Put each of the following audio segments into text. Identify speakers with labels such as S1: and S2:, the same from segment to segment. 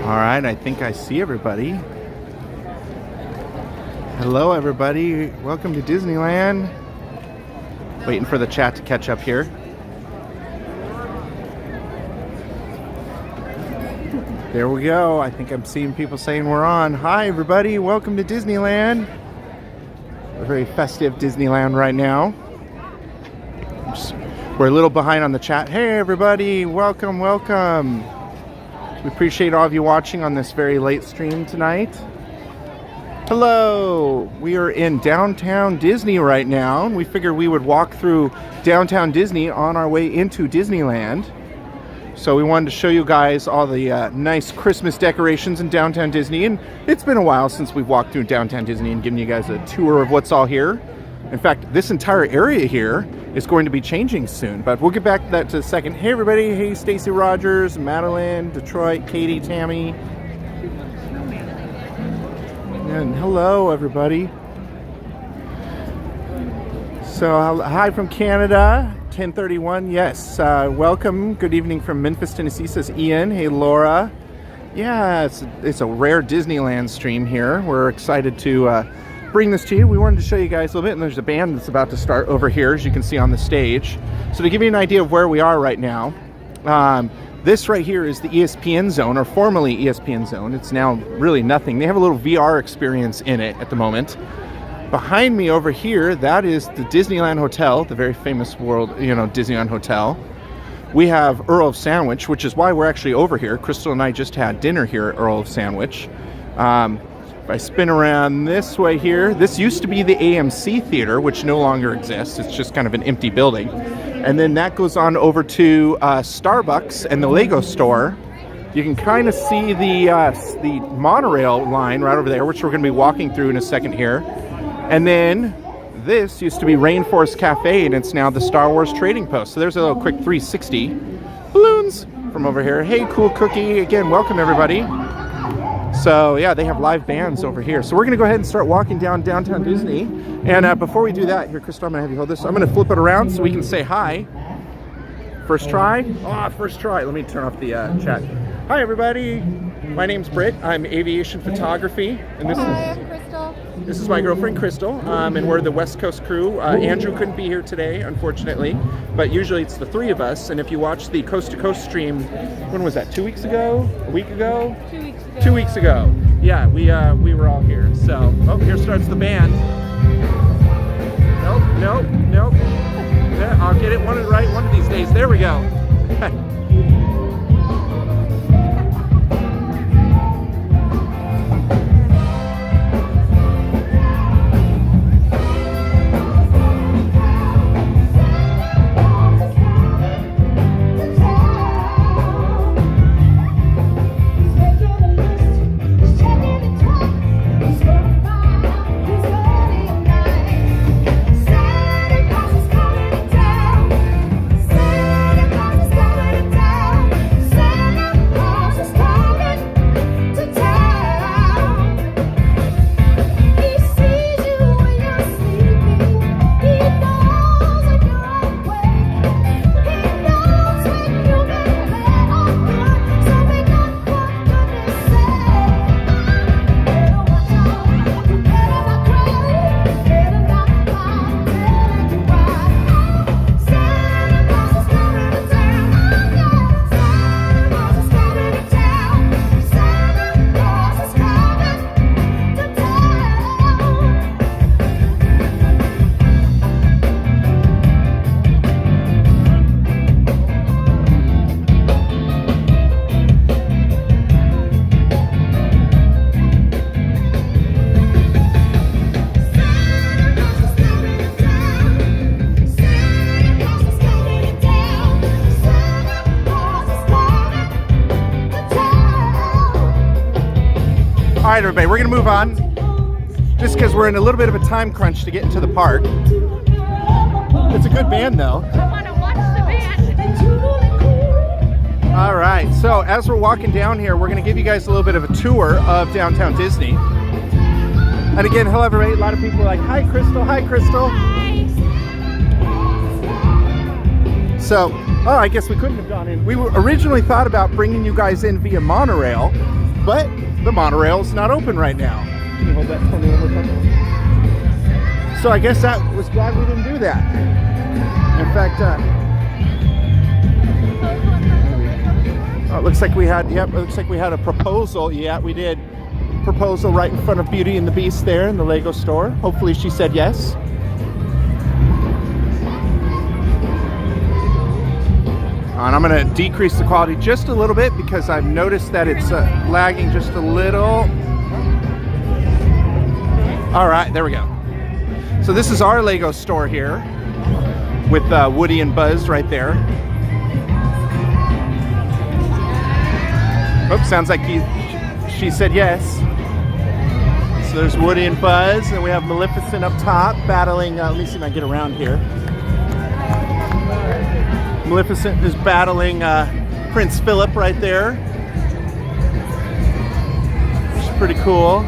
S1: All right, I think I see everybody. Hello, everybody. Welcome to Disneyland. Waiting for the chat to catch up here. There we go. I think I'm seeing people saying we're on. Hi, everybody. Welcome to Disneyland. A very festive Disneyland right now. We're a little behind on the chat. Hey, everybody. Welcome, welcome. We appreciate all of you watching on this very late stream tonight. Hello. We are in downtown Disney right now. We figured we would walk through downtown Disney on our way into Disneyland. So we wanted to show you guys all the nice Christmas decorations in downtown Disney. And it's been a while since we've walked through downtown Disney and given you guys a tour of what's all here. In fact, this entire area here is going to be changing soon, but we'll get back to that in a second. Hey, everybody. Hey, Stacy Rogers, Madeline, Detroit, Katie, Tammy. And hello, everybody. So, hi from Canada. 1031, yes. Welcome. Good evening from Memphis, Tennessee, says Ian. Hey, Laura. Yeah, it's a rare Disneyland stream here. We're excited to bring this to you. We wanted to show you guys a little bit, and there's a band that's about to start over here, as you can see on the stage. So to give you an idea of where we are right now, this right here is the ESPN Zone, or formerly ESPN Zone. It's now really nothing. They have a little VR experience in it at the moment. Behind me over here, that is the Disneyland Hotel, the very famous Disneyland Hotel. We have Earl of Sandwich, which is why we're actually over here. Crystal and I just had dinner here at Earl of Sandwich. If I spin around this way here, this used to be the AMC Theater, which no longer exists. It's just kind of an empty building. And then that goes on over to Starbucks and the Lego store. You can kind of see the monorail line right over there, which we're going to be walking through in a second here. And then this used to be Rainforest Cafe, and it's now the Star Wars Trading Post. So there's a little quick 360. Balloons from over here. Hey, Cool Cookie. Again, welcome, everybody. So, yeah, they have live bands over here. So we're going to go ahead and start walking down downtown Disney. And before we do that, here, Crystal, I'm going to have you hold this. I'm going to flip it around so we can say hi. First try. First try. Let me turn off the chat. Hi, everybody. My name's Britt. I'm aviation photography. And
S2: I'm Crystal.
S1: This is my girlfriend, Crystal, and we're the West Coast crew. Andrew couldn't be here today, unfortunately, but usually it's the three of us. And if you watch the Coast to Coast stream, when was that, 2 weeks ago? A week ago?
S2: 2 weeks ago.
S1: 2 weeks ago. Yeah, we were all here. So, here starts the band. Nope. Yeah, I'll get it one of these days. There we go. All right, everybody, we're going to move on just because we're in a little bit of a time crunch to get into the park. It's a good band, though.
S2: I want to watch the band.
S1: All right, so as we're walking down here, we're going to give you guys a little bit of a tour of downtown Disney. And again, hello, everybody. A lot of people are like, hi, Crystal. Hi, Crystal.
S2: Hi.
S1: So, I guess we couldn't have gone in. We originally thought about bringing you guys in via monorail, but the monorail's not open right now. Can you hold that for me one more time? So I guess that was glad we didn't do that. In fact, it looks like we had, it looks like we had a proposal. Yeah, we did. Proposal right in front of Beauty and the Beast there in the Lego store. Hopefully she said yes. And I'm going to decrease the quality just a little bit because I've noticed that it's lagging just a little. All right, there we go. So this is our Lego store here with Woody and Buzz right there. Oops, sounds like she said yes. So there's Woody and Buzz, and we have Maleficent up top battling, let me see if I can get around here. Maleficent is battling Prince Philip right there. Which is pretty cool.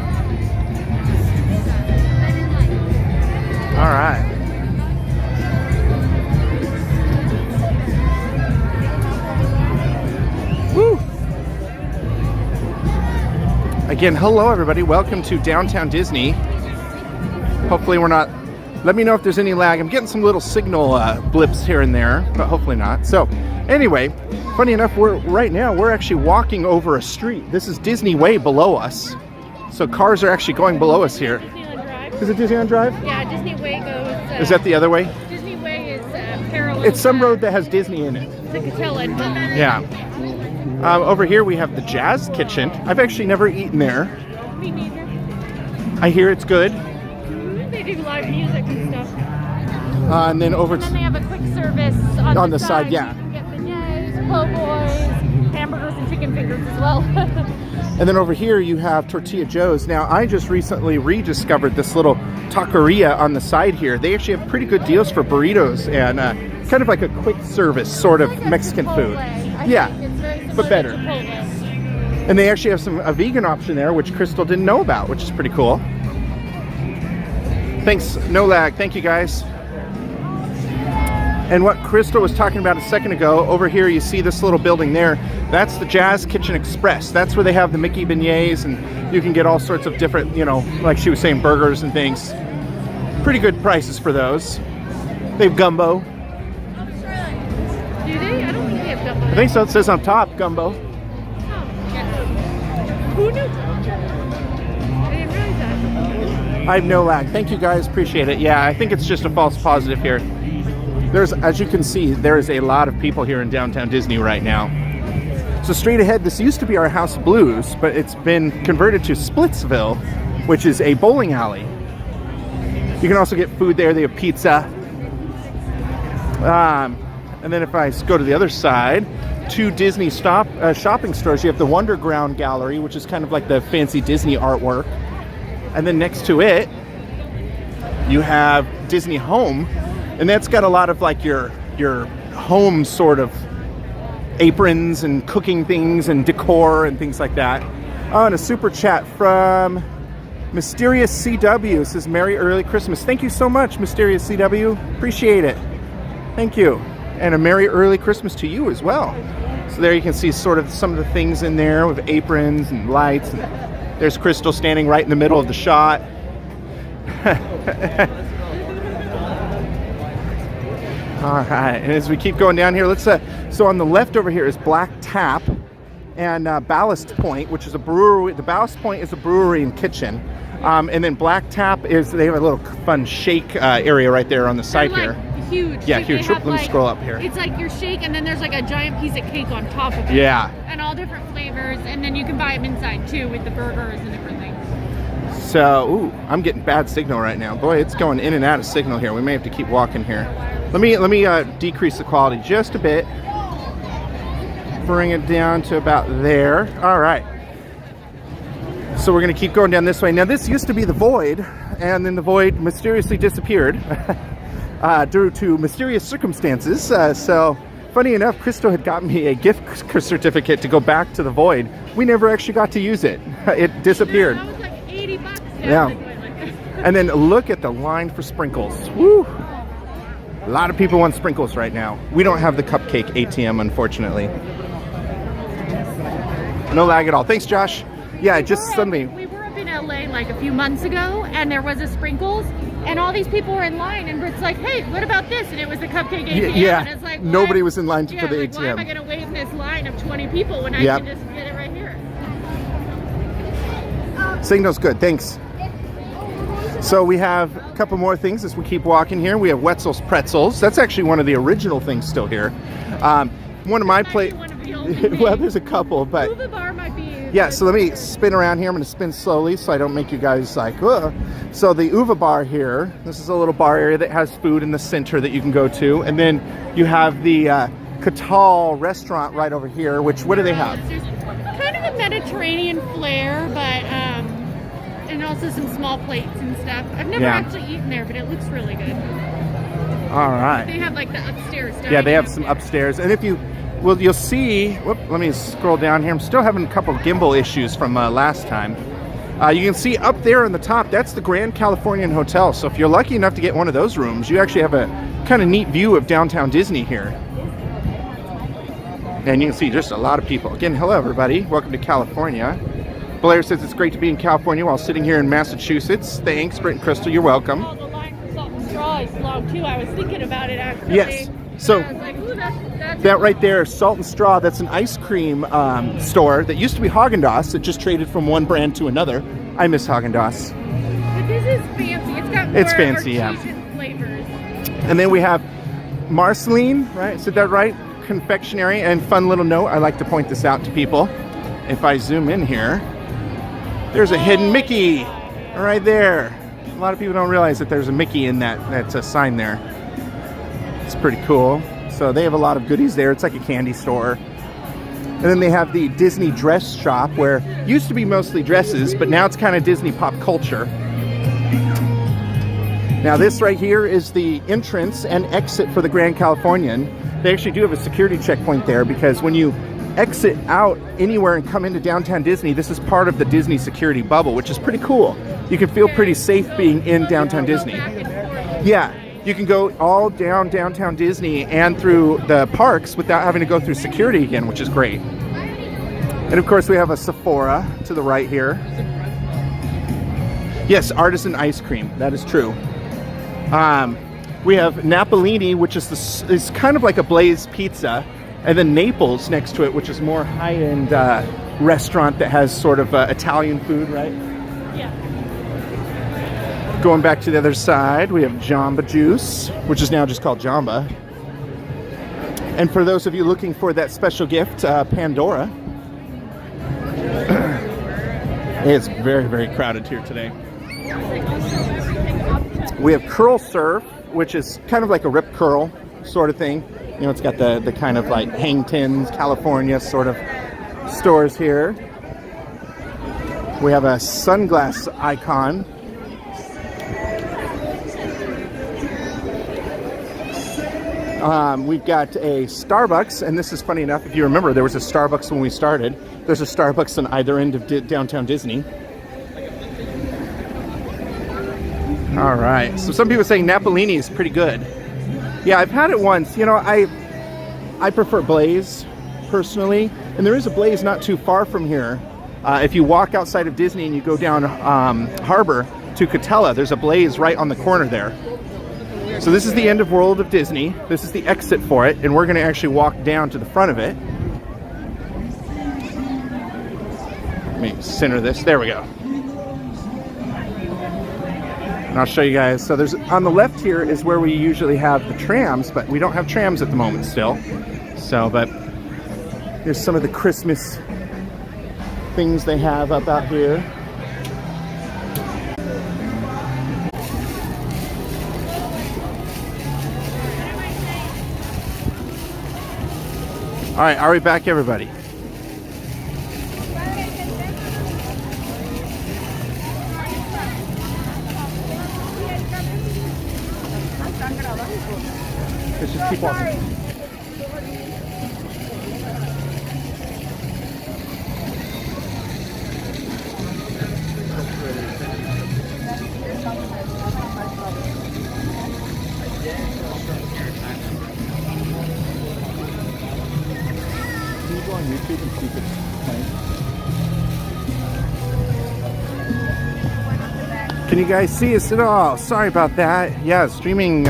S1: All right. Woo! Again, hello everybody. Welcome to Downtown Disney. Hopefully we're not, let me know if there's any lag. I'm getting some little signal blips here and there, but hopefully not. So anyway, funny enough, right now we're actually walking over a street. This is Disney Way below us. So cars are actually going below us here.
S2: Disneyland Drive.
S1: Is it Disneyland Drive?
S2: Yeah, Disney Way goes...
S1: is that the other way?
S2: Disney Way is parallel.
S1: It's some road that has Disney in it.
S2: To Coachella.
S1: Yeah. Over here we have the Jazz Kitchen. I've actually never eaten there.
S2: Me neither.
S1: I hear it's good.
S2: They do live music and stuff.
S1: And then over
S2: And then they have a quick service on
S1: the side, yeah.
S2: You can get beignets, po' boys, hamburgers, and chicken fingers as well.
S1: And then over here you have Tortilla Joe's. Now I just recently rediscovered this little taqueria on the side here. They actually have pretty good deals for burritos and kind of like a quick service sort of
S2: It's like
S1: Mexican food.
S2: Yeah,
S1: but better. And they actually have a vegan option there, which Crystal didn't know about, which is pretty cool. Thanks, no lag. Thank you guys. And what Crystal was talking about a second ago, over here you see this little building there. That's the Jazz Kitchen Express. That's where they have the Mickey beignets, and you can get all sorts of different, you know, like she was saying, burgers and things. Pretty good prices for those. They have gumbo.
S2: Do they? I don't think they have gumbo.
S1: I think so. It says on top, gumbo.
S2: Oh, yes. Who knew? I didn't realize that.
S1: I have no lag. Thank you guys. Appreciate it. Yeah, I think it's just a false positive here. There's, as you can see, there is a lot of people here in downtown Disney right now. So straight ahead, this used to be our House of Blues, but it's been converted to Splitsville, which is a bowling alley. You can also get food there. They have pizza. And then if I go to the other side, two Disney shopping stores. You have the Wonderground Gallery, which is kind of like the fancy Disney artwork. And then next to it, you have Disney Home. And that's got a lot of like your home sort of aprons and cooking things and decor and things like that. Oh, and a super chat from Mysterious CW. It says Merry Early Christmas. Thank you so much, Mysterious CW. Appreciate it. Thank you. And a Merry Early Christmas to you as well. So there you can see sort of some of the things in there with aprons and lights. And there's Crystal standing right in the middle of the shot. All right, and as we keep going down here, let's so on the left over here is Black Tap and Ballast Point, which is a brewery. The Ballast Point is a brewery and kitchen, and then Black Tap is, they have a little fun shake area right there on the side
S2: They're,
S1: here.
S2: like, huge.
S1: Yeah,
S2: They
S1: huge.
S2: have,
S1: Let me scroll up here.
S2: It's like your shake, and then there's like a giant piece of cake on top of it.
S1: Yeah.
S2: And all different flavors, and then you can buy them inside too with the burgers and different things.
S1: So, ooh, I'm getting bad signal right now. Boy, it's going in and out of signal here. We may have to keep walking here. Let me decrease the quality just a bit. Bring it down to about there. All right. So we're going to keep going down this way. Now, this used to be the Void, and then the Void mysteriously disappeared due to mysterious circumstances. So, funny enough, Crystal had got me a gift certificate to go back to the Void. We never actually got to use it. It disappeared.
S2: Yeah, that was like $80.
S1: Yeah. And then look at the line for sprinkles. Woo! A lot of people want sprinkles right now. We don't have the cupcake ATM, unfortunately. No lag at all. Thanks, Josh. Yeah, just suddenly.
S2: We were up in LA like a few months ago, and there was a sprinkles, and all these people were in line, and it's like, hey, what about this? And it was the cupcake ATM.
S1: Yeah,
S2: and it's like,
S1: nobody was in line for the
S2: like,
S1: ATM.
S2: why am I going to wait in this line of 20 people when I can just get it right here?
S1: Signal's good, thanks. So we have a couple more things as we keep walking here. We have Wetzel's Pretzels. That's actually one of the original things still here. One of my well, there's a couple, but
S2: Uva bar might be.
S1: Yeah, so let me spin around here. I'm going to spin slowly so I don't make you guys like, ugh. So the Uva bar here, this is a little bar area that has food in the center that you can go to. And then you have the Catal restaurant right over here, which, what do they have?
S2: There's kind of a Mediterranean flair, but, and also some small plates and stuff. I've never actually eaten there, but it looks really good.
S1: All right.
S2: They have like the upstairs dining.
S1: Yeah, they have some upstairs. And if you, well, you'll see, whoop, let me scroll down here. I'm still having a couple gimbal issues from last time. You can see up there on the top, that's the Grand Californian Hotel. So if you're lucky enough to get one of those rooms, you actually have a kind of neat view of downtown Disney here. And you can see just a lot of people. Again, hello everybody. Welcome to California. Blair says it's great to be in California while sitting here in Massachusetts. Thanks, Brent and Crystal, you're welcome.
S2: Oh, the line for Salt and Straw is long too. I was thinking about it actually.
S1: Yes. So
S2: I was like, ooh, that's
S1: that right there, Salt and Straw, that's an ice cream store that used to be Haagen-Dazs. It just traded from one brand to another. I miss Haagen-Dazs.
S2: But this is fancy. It's got more
S1: fancy,
S2: artesian flavors.
S1: And then we have Marceline, right? Said that right? Confectionery. And fun little note, I like to point this out to people. If I zoom in here, there's a hidden Mickey right there. A lot of people don't realize that there's a Mickey in that sign there. It's pretty cool. So they have a lot of goodies there. It's like a candy store. And then they have the Disney dress shop, where it used to be mostly dresses, but now it's kind of Disney pop culture. Now this right here is the entrance and exit for the Grand Californian. They actually do have a security checkpoint there, because when you exit out anywhere and come into downtown Disney, this is part of the Disney security bubble, which is pretty cool. You can feel pretty safe being in downtown Disney. Yeah, you can go all down downtown Disney and through the parks without having to go through security again, which is great. And of course we have a Sephora to the right here. Yes, artisan ice cream, that is true. We have Napolini, which is kind of like a Blaze pizza, and then Naples next to it, which is more high-end restaurant that has sort of Italian food, right?
S2: Yeah.
S1: Going back to the other side, we have Jamba Juice, which is now just called Jamba. And for those of you looking for that special gift, Pandora. It's very, very crowded here today. We have Curl Surf, which is kind of like a Rip Curl sort of thing. You know, it's got the kind of like Hang Tens, California sort of stores here. We have a sunglass icon. We've got a Starbucks, and this is funny enough, if you remember, there was a Starbucks when we started. There's a Starbucks on either end of downtown Disney. All right, so some people are saying Napolini is pretty good. Yeah, I've had it once. You know, I prefer Blaze, personally, and there is a Blaze not too far from here. If you walk outside of Disney and you go down Harbor to Catella, there's a Blaze right on the corner there. So this is the end of World of Disney. This is the exit for it, and we're going to actually walk down to the front of it. Let me center this. There we go. And I'll show you guys. So there's, on the left here is where we usually have the trams, but we don't have trams at the moment still. So, but here's some of the Christmas things they have up out here. All right, are we back, everybody? Let's just keep walking. Can you go on YouTube and see if it's playing? Can you guys see us at all? Sorry about that. Yeah, streaming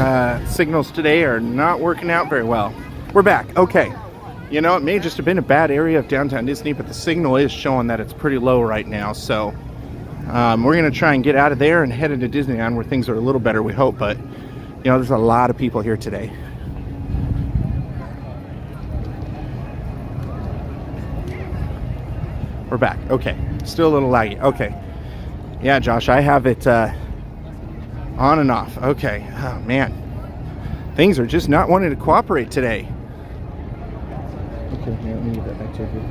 S1: signals today are not working out very well. We're back. Okay. You know, it may just have been a bad area of downtown Disney, but the signal is showing that it's pretty low right now. So we're going to try and get out of there and head into Disneyland where things are a little better, we hope. But, you know, there's a lot of people here today. We're back. Okay. Still a little laggy. Okay. Yeah, Josh, I have it on and off. Okay. Oh, man. Things are just not wanting to cooperate today. Okay, yeah, let me get that back to you real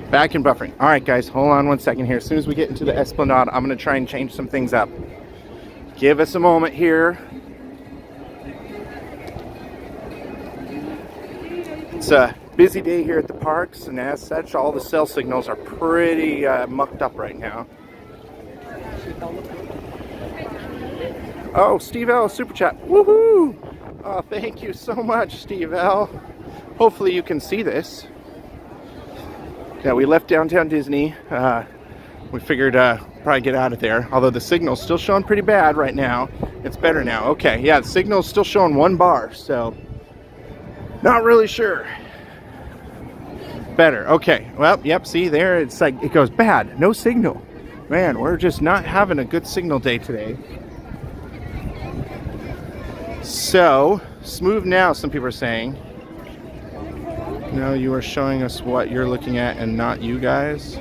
S1: quick. Back in buffering. All right, guys, hold on one second here. As soon as we get into the esplanade, I'm going to try and change some things up. Give us a moment here. It's a busy day here at the parks, and as such, all the cell signals are pretty mucked up right now. Oh, Steve L, super chat. Woohoo! Oh, thank you so much, Steve L. Hopefully you can see this. Yeah, we left downtown Disney. We figured probably get out of there. Although the signal's still showing pretty bad right now. It's better now. Okay, yeah, the signal's still showing 1 bar, so not really sure. Better. Okay. Well, yep, see there, it's like it goes bad. No signal. Man, we're just not having a good signal day today. So, smooth now, some people are saying. No, you are showing us what you're looking at and not you guys.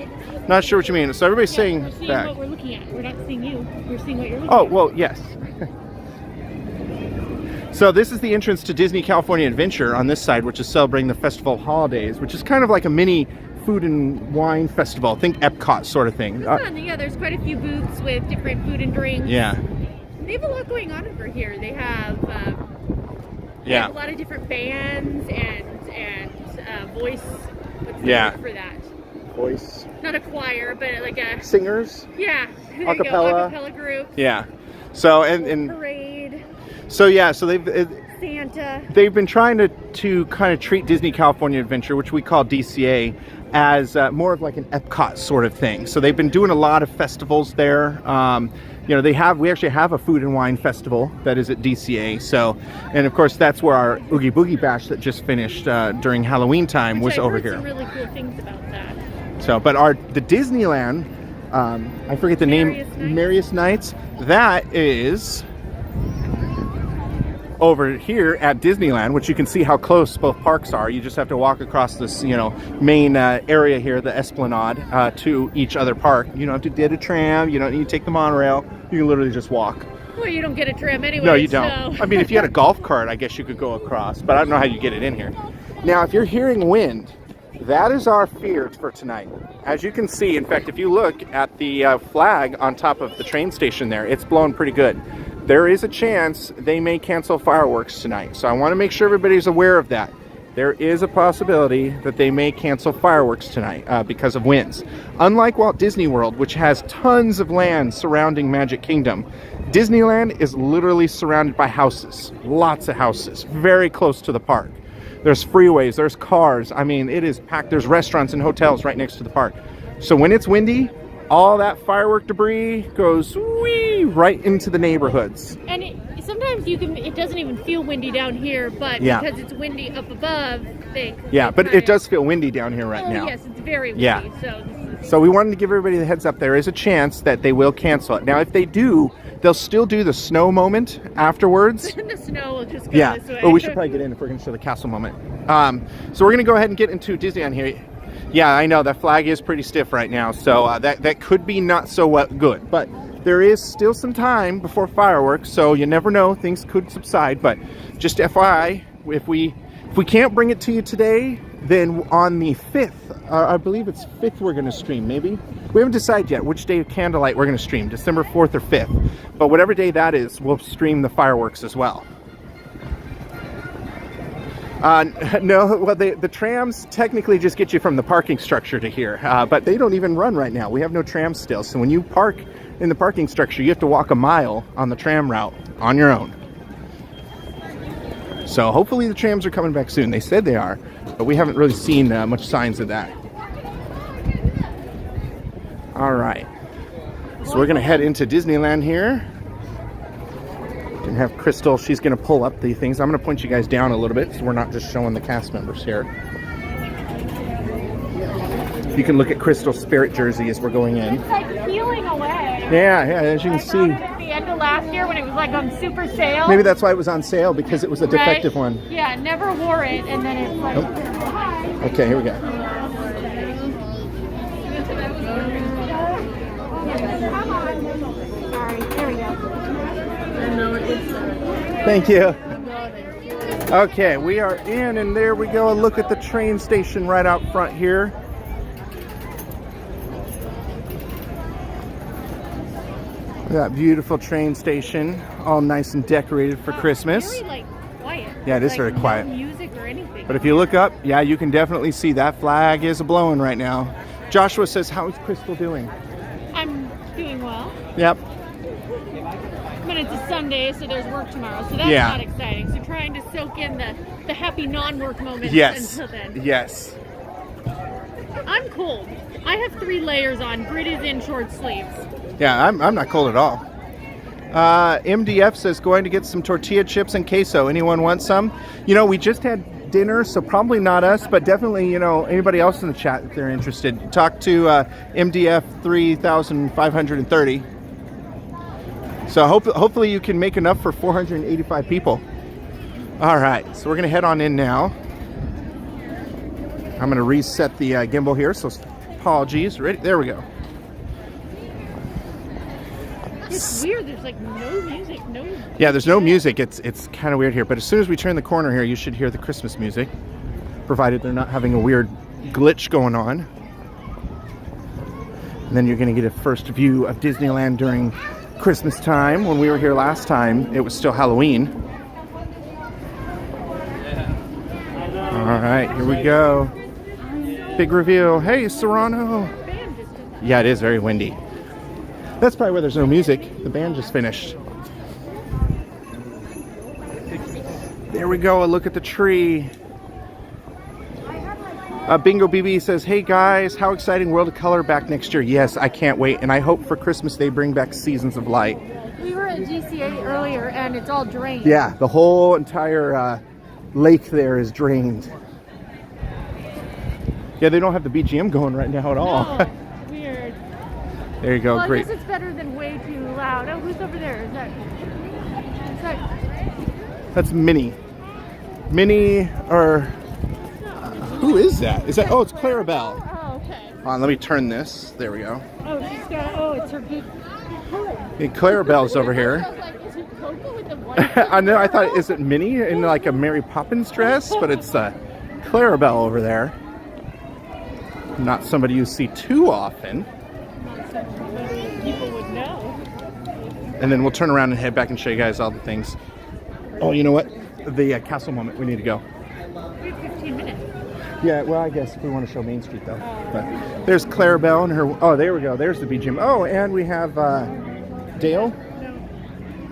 S1: Not sure what you mean. So everybody's saying
S2: we're seeing
S1: back.
S2: what we're looking at. We're not seeing you. We're seeing what you're looking
S1: Oh,
S2: at.
S1: well, yes. So this is the entrance to Disney California Adventure on this side, which is celebrating the festival holidays, which is kind of like a mini food and wine festival. Think Epcot sort of thing.
S2: Yeah, there's quite a few booths with different food and drinks.
S1: Yeah.
S2: They have a lot going on over here. They have, they
S1: Yeah.
S2: have a lot of different bands and voice. What's the
S1: Yeah.
S2: word for that?
S1: Voice.
S2: Not a choir, but like a
S1: Singers.
S2: yeah. There you go,
S1: Acapella.
S2: acapella group.
S1: Yeah. So and
S2: Parade.
S1: so yeah. So
S2: Santa.
S1: they've been trying to kind of treat Disney California Adventure, which we call DCA, as more of like an Epcot sort of thing. So they've been doing a lot of festivals there. You know, we actually have a food and wine festival that is at DCA. So, and of course that's where our Oogie Boogie Bash that just finished during Halloween time was over here.
S2: Some really cool things about that.
S1: So, but the Disneyland, I forget the name, Merriest Nights, that is over here at Disneyland, which you can see how close both parks are. You just have to walk across this, you know, main area here, the esplanade, to each other park. You don't have to get a tram. You don't need to take the monorail. You can literally just walk.
S2: Well, you don't get a tram anyway.
S1: No, you don't.
S2: So.
S1: I mean, if you had a golf cart, I guess you could go across, but I don't know how you get it in here. Now, if you're hearing wind, that is our fear for tonight. As you can see, in fact, if you look at the flag on top of the train station there, it's blowing pretty good. There is a chance they may cancel fireworks tonight. So I want to make sure everybody's aware of that. There is a possibility that they may cancel fireworks tonight because of winds. Unlike Walt Disney World, which has tons of land surrounding Magic Kingdom, Disneyland is literally surrounded by houses. Lots of houses, very close to the park. There's freeways, there's cars. I mean, it is packed. There's restaurants and hotels right next to the park. So when it's windy, all that firework debris goes wee right into the neighborhoods.
S2: And sometimes it doesn't even feel windy down here, but because it's windy up above,
S1: but it does feel windy down here right now.
S2: Yes, it's very windy.
S1: Yeah. So we wanted to give everybody the heads up. There is a chance that they will cancel it. Now, if they do, they'll still do the snow moment afterwards.
S2: The snow will just go this way.
S1: Oh, we should probably get in if we're going to show the castle moment. So we're going to go ahead and get into Disneyland here. Yeah, I know, that flag is pretty stiff right now, so that could be not so good. But there is still some time before fireworks, so you never know, things could subside. But just FYI, if we can't bring it to you today, then on the 5th, I believe it's 5th we're going to stream, maybe? We haven't decided yet which day of Candlelight we're going to stream, December 4th or 5th. But whatever day that is, we'll stream the fireworks as well. No, well, the trams technically just get you from the parking structure to here, but they don't even run right now. We have no trams still. So when you park in the parking structure, you have to walk a mile on the tram route on your own. So hopefully the trams are coming back soon. They said they are, but we haven't really seen much signs of that. All right. So we're going to head into Disneyland here. Gonna have Crystal, she's going to pull up the things. I'm going to point you guys down a little bit so we're not just showing the cast members here. You can look at Crystal's Spirit jersey as we're going in.
S2: It's like peeling away.
S1: Yeah, as you can see.
S2: At the end of last year when it was like on super sale.
S1: Maybe that's why it was on sale, because it was a defective one.
S2: Yeah, never wore it, and then it's like...
S1: Nope. Okay, here we go.
S2: Sorry, there we go.
S1: Thank you. Okay, we are in, and there we go. Look at the train station right out front here. That beautiful train station, all nice and decorated for Christmas.
S2: Very like quiet.
S1: Yeah, it is
S2: like,
S1: very quiet.
S2: No music or anything.
S1: But if you look up, yeah, you can definitely see that flag is a-blowing right now. Joshua says, how is Crystal doing?
S2: I'm doing well.
S1: Yep.
S2: But it's a Sunday, so there's work tomorrow, so that's not exciting. So trying to soak in the happy non-work moments until then.
S1: Yes.
S2: I'm cold. I have 3 layers on. Britt is in short sleeves.
S1: Yeah, I'm not cold at all. MDF says going to get some tortilla chips and queso. Anyone want some? You know, we just had dinner, so probably not us, but definitely, you know, anybody else in the chat if they're interested. Talk to MDF 3530. So hopefully you can make enough for 485 people. All right, so we're gonna head on in now. I'm gonna reset the gimbal here, so apologies. Ready? There we go.
S2: It's weird. There's like no music.
S1: Yeah, there's no music. It's kind of weird here. But as soon as we turn the corner here, you should hear the Christmas music, provided they're not having a weird glitch going on. And then you're going to get a first view of Disneyland during Christmas time. When we were here last time, it was still Halloween. All right, here we go. Big reveal. Hey, Serrano. Yeah, it is very windy. That's probably where there's no music. The band just finished. There we go. A look at the tree. Bingo BB says, hey guys, how exciting, World of Color back next year. Yes, I can't wait. And I hope for Christmas they bring back Seasons of Light.
S2: We were at GCA earlier and it's all drained.
S1: Yeah, the whole entire lake there is drained. Yeah, they don't have the BGM going right now at all.
S2: No, weird.
S1: There you go,
S2: Well,
S1: great.
S2: I guess it's better than way too loud. Oh, who's over there? Is that...
S1: That's Minnie. Minnie, or... who is that? Is that... oh, it's Clarabelle.
S2: Oh, okay.
S1: Hold on, let me turn this. There we go.
S2: Oh, she's got... oh, it's her big...
S1: Hey, Clarabelle's over here.
S2: I was like, is it Coco with the white...
S1: I know, I thought, is it Minnie in like a Mary Poppins dress? But it's Clarabelle over there. Not somebody you see too often.
S2: People would know.
S1: And then we'll turn around and head back and show you guys all the things. Oh, you know what? The castle moment. We need to go.
S2: We have 15 minutes.
S1: Yeah, well, I guess if we want to show Main Street, though. But there's Clarabelle and her... oh, there we go. There's the BGM. Oh, and we have Dale.
S2: No.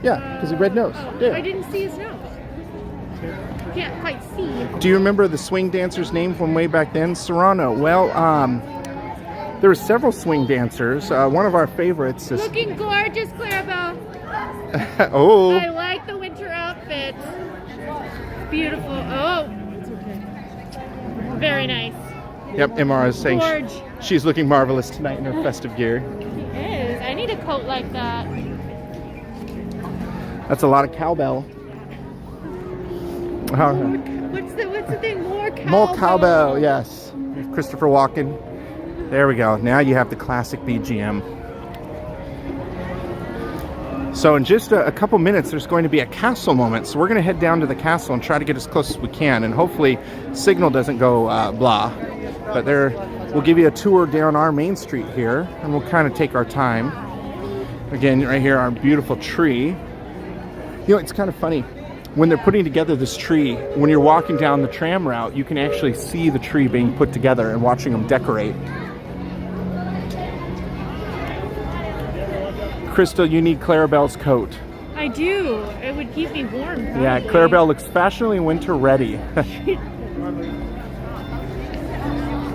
S1: Yeah, because he red nose.
S2: Oh,
S1: Dale.
S2: I didn't see his nose. Can't quite see.
S1: Do you remember the swing dancer's name from way back then? Serrano. Well, there were several swing dancers. One of our favorites is...
S2: Looking gorgeous, Clarabelle.
S1: oh.
S2: I like the winter outfit. Beautiful. Oh. Very nice.
S1: Yep, MR is saying
S2: Gorge.
S1: she's looking marvelous tonight in her festive gear.
S2: She is. I need a coat like that.
S1: That's a lot of cowbell. All right.
S2: What's the thing? More cowbell.
S1: More cowbell, yes. Christopher Walken. There we go. Now you have the classic BGM. So in just a couple minutes, there's going to be a castle moment. So we're going to head down to the castle and try to get as close as we can. And hopefully signal doesn't go blah. But we'll give you a tour down our main street here. And we'll kind of take our time. Again, right here, our beautiful tree. You know, it's kind of funny. When they're putting together this tree, when you're walking down the tram route, you can actually see the tree being put together and watching them decorate. Crystal, you need Clarabelle's coat.
S2: I do. It would keep me warm. Probably.
S1: Yeah, Clarabelle looks fashionably winter ready.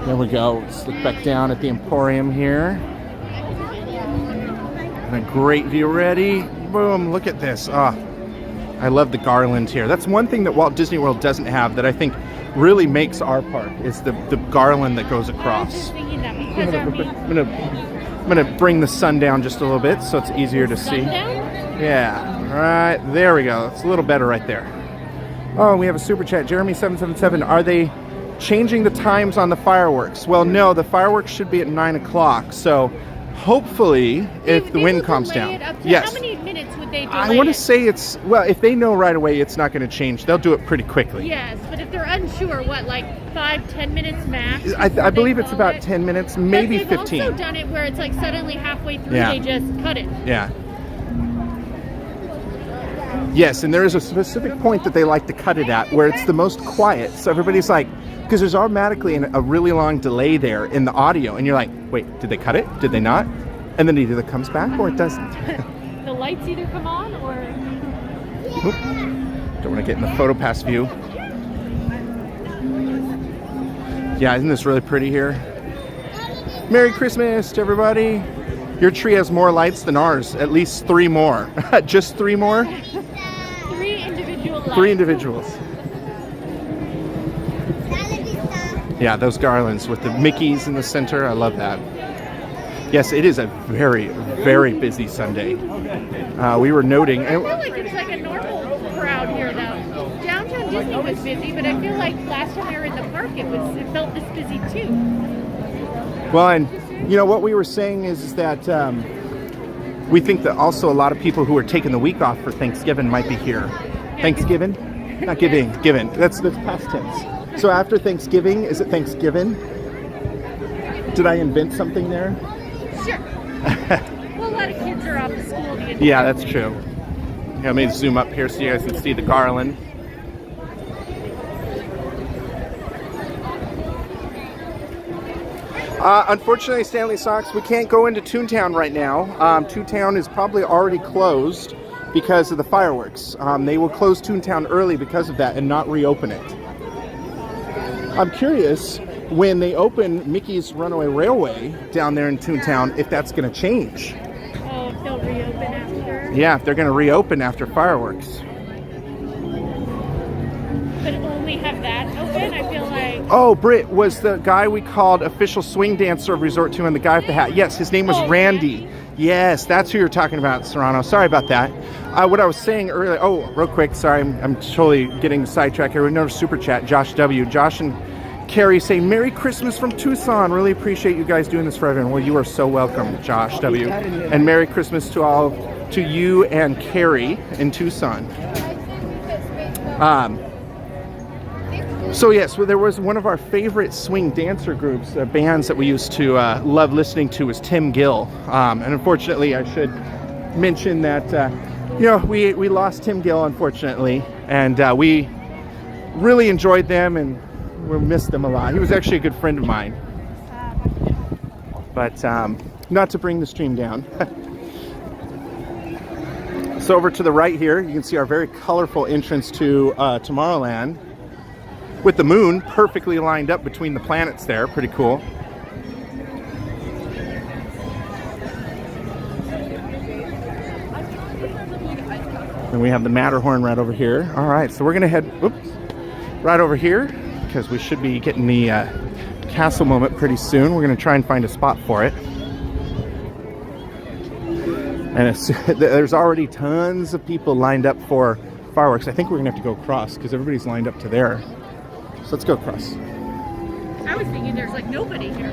S1: There we go. Let's look back down at the Emporium here. And a great view. Ready? Boom, look at this. Oh, I love the garland here. That's one thing that Walt Disney World doesn't have that I think really makes our park, is the garland that goes across. I'm gonna bring the sun down just a little bit so it's easier to see. Yeah, right, there we go. It's a little better right there. Oh, we have a super chat. Jeremy777, are they changing the times on the fireworks? Well, no, the fireworks should be at 9 o'clock, so hopefully if the wind calms down. Yes.
S2: How many minutes would they delay
S1: I want to say it's, well, if they know right away it's not going to change, they'll do it pretty quickly.
S2: Yes, but if they're unsure, what, like 5-10 minutes max?
S1: I believe it's about 10 minutes, maybe 15.
S2: They've also done it where it's like suddenly halfway through they just cut it.
S1: Yeah. Yes, and there is a specific point that they like to cut it at where it's the most quiet. So everybody's like, because there's automatically a really long delay there in the audio, and you're like, wait, did they cut it? Did they not? And then it either comes back or it doesn't.
S2: The lights either come on or...
S1: Oop. Don't want to get in the photo pass view. Yeah, isn't this really pretty here? Merry Christmas to everybody. Your tree has more lights than ours, at least 3 more. Just 3 more?
S2: 3 individual lights.
S1: 3 individuals. Yeah, those garlands with the Mickeys in the center, I love that. Yes, it is a very, very busy Sunday. We were noting...
S2: I feel like it's like a normal crowd here, though. Downtown Disney was busy, but I feel like last time we were in the park, it felt this busy too.
S1: Well, and you know what we were saying is that we think that also a lot of people who are taking the week off for Thanksgiving might be here. Thanksgiving? Not giving, given. That's past tense. So after Thanksgiving, is it Thanksgiving? Did I invent something there?
S2: Sure. Well, a lot of kids are off to school.
S1: Yeah, that's true. Yeah, let me zoom up here so you guys can see the garland. Unfortunately, Stanley Sox, we can't go into Toontown right now. Toontown is probably already closed because of the fireworks. They will close Toontown early because of that and not reopen it. I'm curious, when they open Mickey's Runaway Railway down there in Toontown, if that's going to change.
S2: Oh, if they'll reopen after?
S1: Yeah, if they're going to reopen after fireworks.
S2: But only have that open, I feel like...
S1: Oh, Britt was the guy we called official swing dancer of Resort 2 and the guy with the hat. Yes, his name was Randy. Yes, that's who you're talking about, Serrano. Sorry about that. What I was saying earlier... Oh, real quick, sorry, I'm totally getting sidetracked here. We have another super chat, Josh W. Josh and Carrie say, Merry Christmas from Tucson. Really appreciate you guys doing this for everyone. Well, you are so welcome, Josh W. And Merry Christmas to you and Carrie in Tucson. So yes, there was one of our favorite swing dancer groups, bands that we used to love listening to was Tim Gill. And unfortunately, I should mention that, you know, we lost Tim Gill, unfortunately. And we really enjoyed them and we missed them a lot. He was actually a good friend of mine. But not to bring the stream down. So over to the right here, you can see our very colorful entrance to Tomorrowland. With the moon perfectly lined up between the planets there. Pretty cool. And we have the Matterhorn right over here. All right, so we're going to head right over here because we should be getting the castle moment pretty soon. We're going to try and find a spot for it. And there's already tons of people lined up for fireworks. I think we're going to have to go across because everybody's lined up to there. So let's go across.
S2: I was thinking there's like nobody here.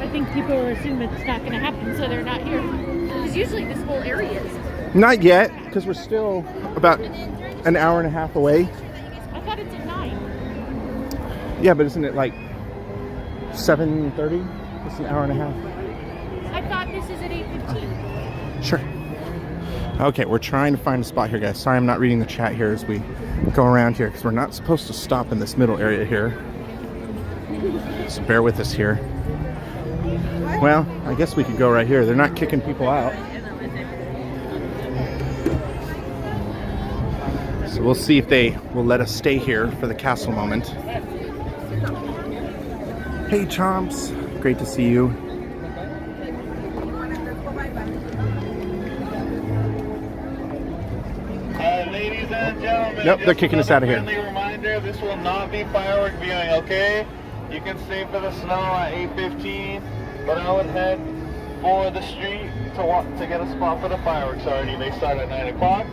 S2: I think people assume it's not going to happen, so they're not here. Because usually this whole area is.
S1: Not yet, because we're still about an hour and a half away.
S2: I thought it's at 9.
S1: Yeah, but isn't it like 7:30? It's an hour and a half.
S2: I thought this is at 8:15.
S1: Sure. Okay, we're trying to find a spot here, guys. Sorry I'm not reading the chat here as we go around here, because we're not supposed to stop in this middle area here. So bear with us here. Well, I guess we could go right here. They're not kicking people out. So we'll see if they will let us stay here for the castle moment. Hey, Chomps. Great to see you.
S3: Ladies and gentlemen,
S1: Nope, they're kicking us out of here.
S3: Friendly reminder, this will not be firework viewing, okay? You can stay for the snow at 8:15, but I would head for the street to get a spot for the fireworks already. They start at 9 o'clock,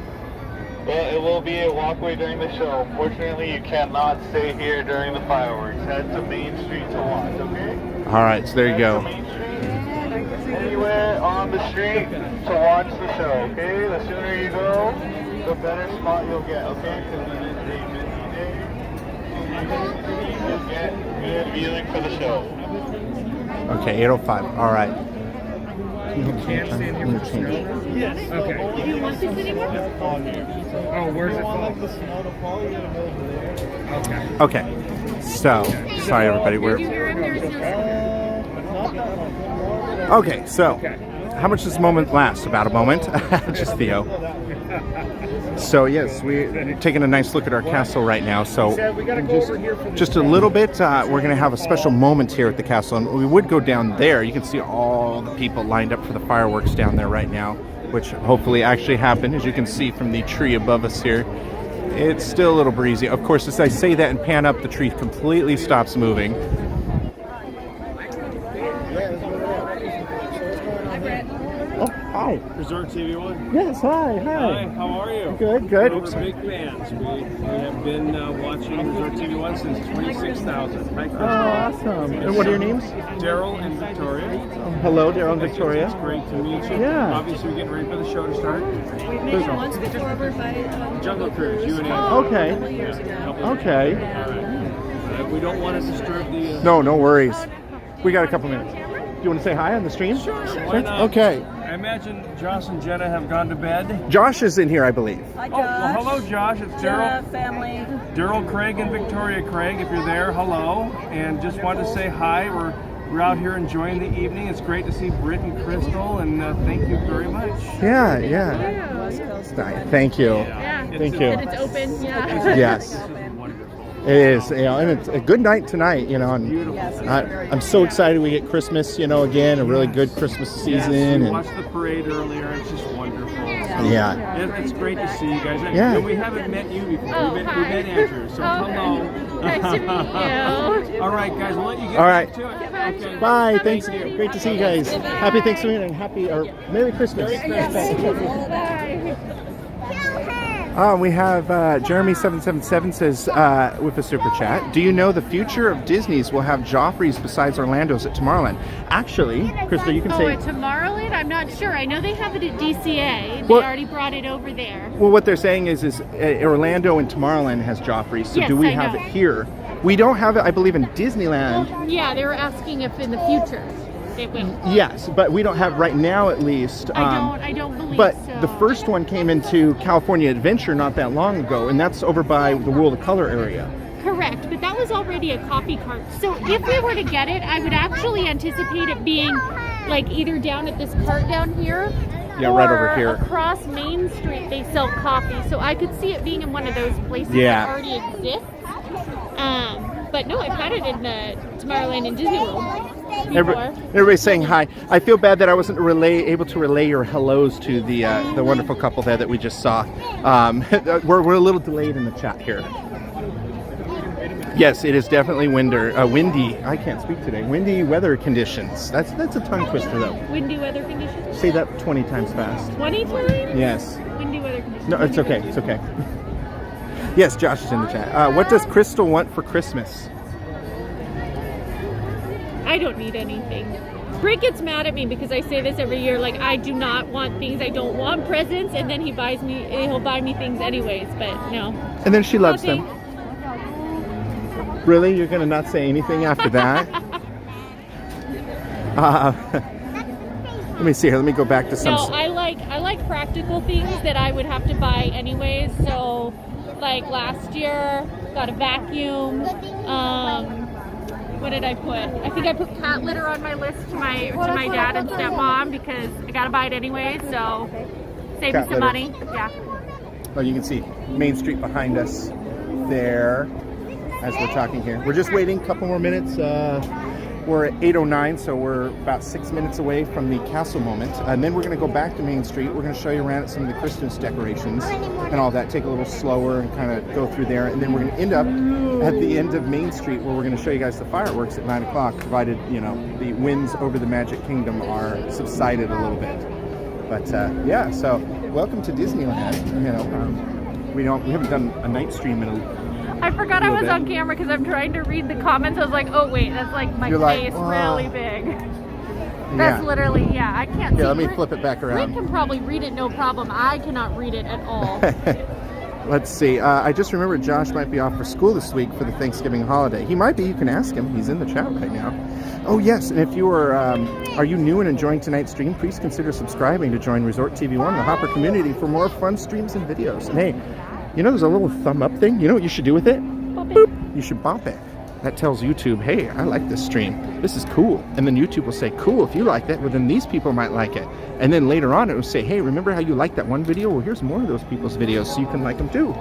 S3: but it will be a walkway during the show. Unfortunately, you cannot stay here during the fireworks. Head to Main Street to watch, okay?
S1: All right, so there you go.
S3: Main Street, anywhere on the street to watch the show, okay? The sooner you go, the better spot you'll get, okay? Because it is a busy day. You'll get good viewing for the show.
S1: Okay, 8:05. All right.
S4: You can't stand here for snow? Yes. Okay.
S2: Do you want this anymore?
S4: Oh, where's it fall? Okay.
S1: Okay. So, sorry everybody.
S2: Did you hear him? There's no snow.
S1: Okay. So, how much does this moment last? About a moment. Just Theo. So yes, we're taking a nice look at our castle right now. So just a little bit, we're going to have a special moment here at the castle, and we would go down there. You can see all the people lined up for the fireworks down there right now, which hopefully actually happened, as you can see from the tree above us here. It's still a little breezy. Of course, as I say that and pan up, the tree completely stops moving. Hi.
S5: Resort TV1.
S1: Yes, hi.
S5: Hi, how are you?
S1: Good, good.
S5: We're big fans. We have been watching Resort TV1 since 26,000. Hi, Chris.
S1: Oh, awesome. And what are your names?
S5: Daryl and Victoria.
S1: Hello, Daryl and Victoria.
S5: It's great to meet you.
S1: Yeah.
S5: Obviously, we're getting ready for the show to start.
S6: We've made it once before over by
S5: Jungle Cruise, you and Andy.
S6: a
S1: Okay.
S6: couple years ago.
S1: Okay.
S5: All right. We don't want to disturb the...
S1: No worries. We got a couple minutes. Do you want to say hi on the stream?
S5: Sure, why not?
S1: Okay.
S5: I imagine Josh and Jenna have gone to bed.
S1: Josh is in here, I believe.
S6: Hi,
S5: Oh, well, hello, Josh. It's
S6: Jenna,
S5: Daryl.
S6: family.
S5: Daryl Craig and Victoria Craig, if you're there, hello. And just wanted to say hi. We're out here enjoying the evening. It's great to see Britt and Crystal, and thank you very much.
S1: Yeah.
S6: West Coast.
S1: Thank you.
S2: Yeah.
S1: Thank you.
S2: And it's open. Yeah.
S1: Yes. It is, and it's a good night tonight, and I'm so excited we get Christmas, again, a really good Christmas season.
S5: Yes, we
S1: And
S5: watched the parade earlier. It's just wonderful.
S1: yeah.
S5: It's great to see you guys.
S1: Yeah.
S5: And we haven't met you before.
S2: Oh,
S5: we
S2: hi.
S5: met Andrew, so hello.
S2: Nice to meet you.
S5: All right, guys, we'll let you get
S1: All right.
S5: back to it. Okay.
S1: Bye. Thanks. Great to see you guys. Happy Thanksgiving and Merry Christmas.
S2: Bye.
S1: We have Jeremy777 says with a super chat, do you know the future of Disney's will have Joffrey's besides Orlando's at Tomorrowland? Actually, Krista, you can
S2: Oh, at
S1: say...
S2: Tomorrowland? I'm not sure. I know they have it at DCA. They
S1: Well-
S2: already brought it over there.
S1: Well, what they're saying is Orlando and Tomorrowland has Joffrey's, so
S2: Yes,
S1: do we
S2: I
S1: have
S2: know.
S1: it here? We don't have it, I believe, in Disneyland.
S2: Yeah, they were asking if in the future it will.
S1: Yes, but we don't have right now, at least.
S2: I don't believe
S1: But
S2: so.
S1: the first one came into California Adventure not that long ago, and that's over by the World of Color area.
S2: Correct, but that was already a coffee cart. So if we were to get it, I would actually anticipate it being like either down at this cart down here.
S1: Yeah,
S2: or
S1: right over here.
S2: across Main Street they sell coffee. So I could see it being in one of those places
S1: Yeah.
S2: that already exists. But no, I've had it in Tomorrowland and Disney World before.
S1: Everybody's saying hi. I feel bad that I wasn't able to relay your hellos to the wonderful couple there that we just saw. We're a little delayed in the chat here. Yes, it is definitely windy. I can't speak today. Windy weather conditions. That's a tongue twister though.
S2: Windy weather conditions?
S1: Say that 20 times fast.
S2: 20 times?
S1: Yes.
S2: Windy weather conditions.
S1: No, it's okay. It's okay. Yes, Josh is in the chat. What does Crystal want for Christmas?
S2: I don't need anything. Britt gets mad at me because I say this every year, like I do not want things, I don't want presents, and then he'll buy me things anyways, but no.
S1: And then she loves
S2: Nothing.
S1: them. Really? You're gonna not say anything after that? Let me see here. Let me go back to some.
S2: No, I like practical things that I would have to buy anyways. So, like last year, got a vacuum. What did I put? I think I put cat litter on my list to my dad and stepmom because I gotta buy it anyway. So, save me
S1: Cat
S2: some
S1: litter.
S2: money. Yeah.
S1: Oh, you can see Main Street behind us there as we're talking here. We're just waiting a couple more minutes. We're at 8:09, so we're about 6 minutes away from the castle moment. And then we're going to go back to Main Street. We're going to show you around at some of the Christmas decorations and all that. Take a little slower and kind of go through there. And then we're going to end up at the end of Main Street, where we're going to show you guys the fireworks at 9 o'clock, provided, you know, the winds over the Magic Kingdom are subsided a little bit. But yeah, so welcome to Disneyland. You know, we haven't done a night stream in a
S2: I forgot I was
S1: bit.
S2: on camera because I'm trying to read the comments. I was like, oh wait, that's like my
S1: You're like,
S2: face
S1: "Wow."
S2: really big. That's literally, yeah, I can't see.
S1: Here, let me
S2: Rick-
S1: flip it back
S2: Rick
S1: around.
S2: can probably read it no problem. I cannot read it at all.
S1: Let's see. I just remembered Josh might be off for school this week for the Thanksgiving holiday. He might be. You can ask him. He's in the chat right now. Oh, yes. And if you are you new and enjoying tonight's stream, please consider subscribing to join Resort TV 1, the Hopper community, for more fun streams and videos. And hey, you know there's a little thumb up thing? You know what you should do with it? Boop. You should bop it. That tells YouTube, hey, I like this stream. This is cool. And then YouTube will say, cool, if you like that, well, then these people might like it. And then later on, it will say, hey, remember how you liked that one video? Well, here's more of those people's videos so you can like them too.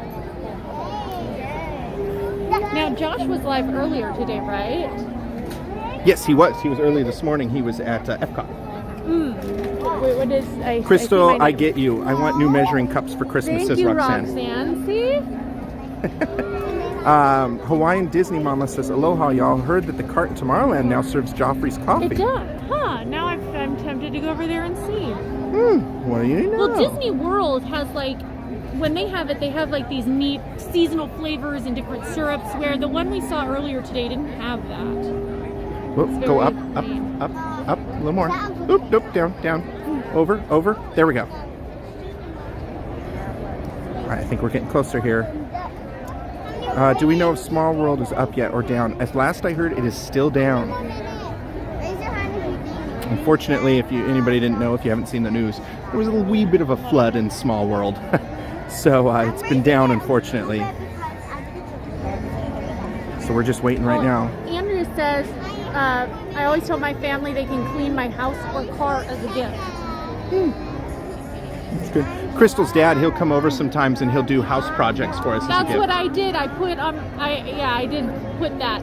S2: Now, Josh was live earlier today, right?
S1: Yes, he was. He was early this morning. He was at Epcot.
S2: Wait, what is... I
S1: Crystal,
S2: see my-
S1: I get you. I want new measuring cups for Christmas,
S2: Thank
S1: says
S2: you,
S1: Roxanne.
S2: See?
S1: Hawaiian Disney Mama says, aloha, y'all. Heard that the cart in Tomorrowland now serves Joffrey's coffee.
S2: It does, huh? Now I'm tempted to go over there and see.
S1: What do you know?
S2: Well, Disney World has like, when they have it, they have like these neat seasonal flavors and different syrups, where the one we saw earlier today didn't have that.
S1: Whoop,
S2: It's
S1: go
S2: very
S1: up,
S2: plain.
S1: up, a little more. Oop, nope, down. Over. There we go. All right, I think we're getting closer here. Do we know if Small World is up yet or down? As last I heard, it is still down. Unfortunately, if anybody didn't know, if you haven't seen the news, there was a wee bit of a flood in Small World. So it's been down, unfortunately. So we're just waiting right now.
S2: Andrew says, I always tell my family they can clean my house or car as a gift.
S1: It's good. Crystal's dad, he'll come over sometimes and he'll do house projects for us as a
S2: That's
S1: gift.
S2: what I did. I put I did put that,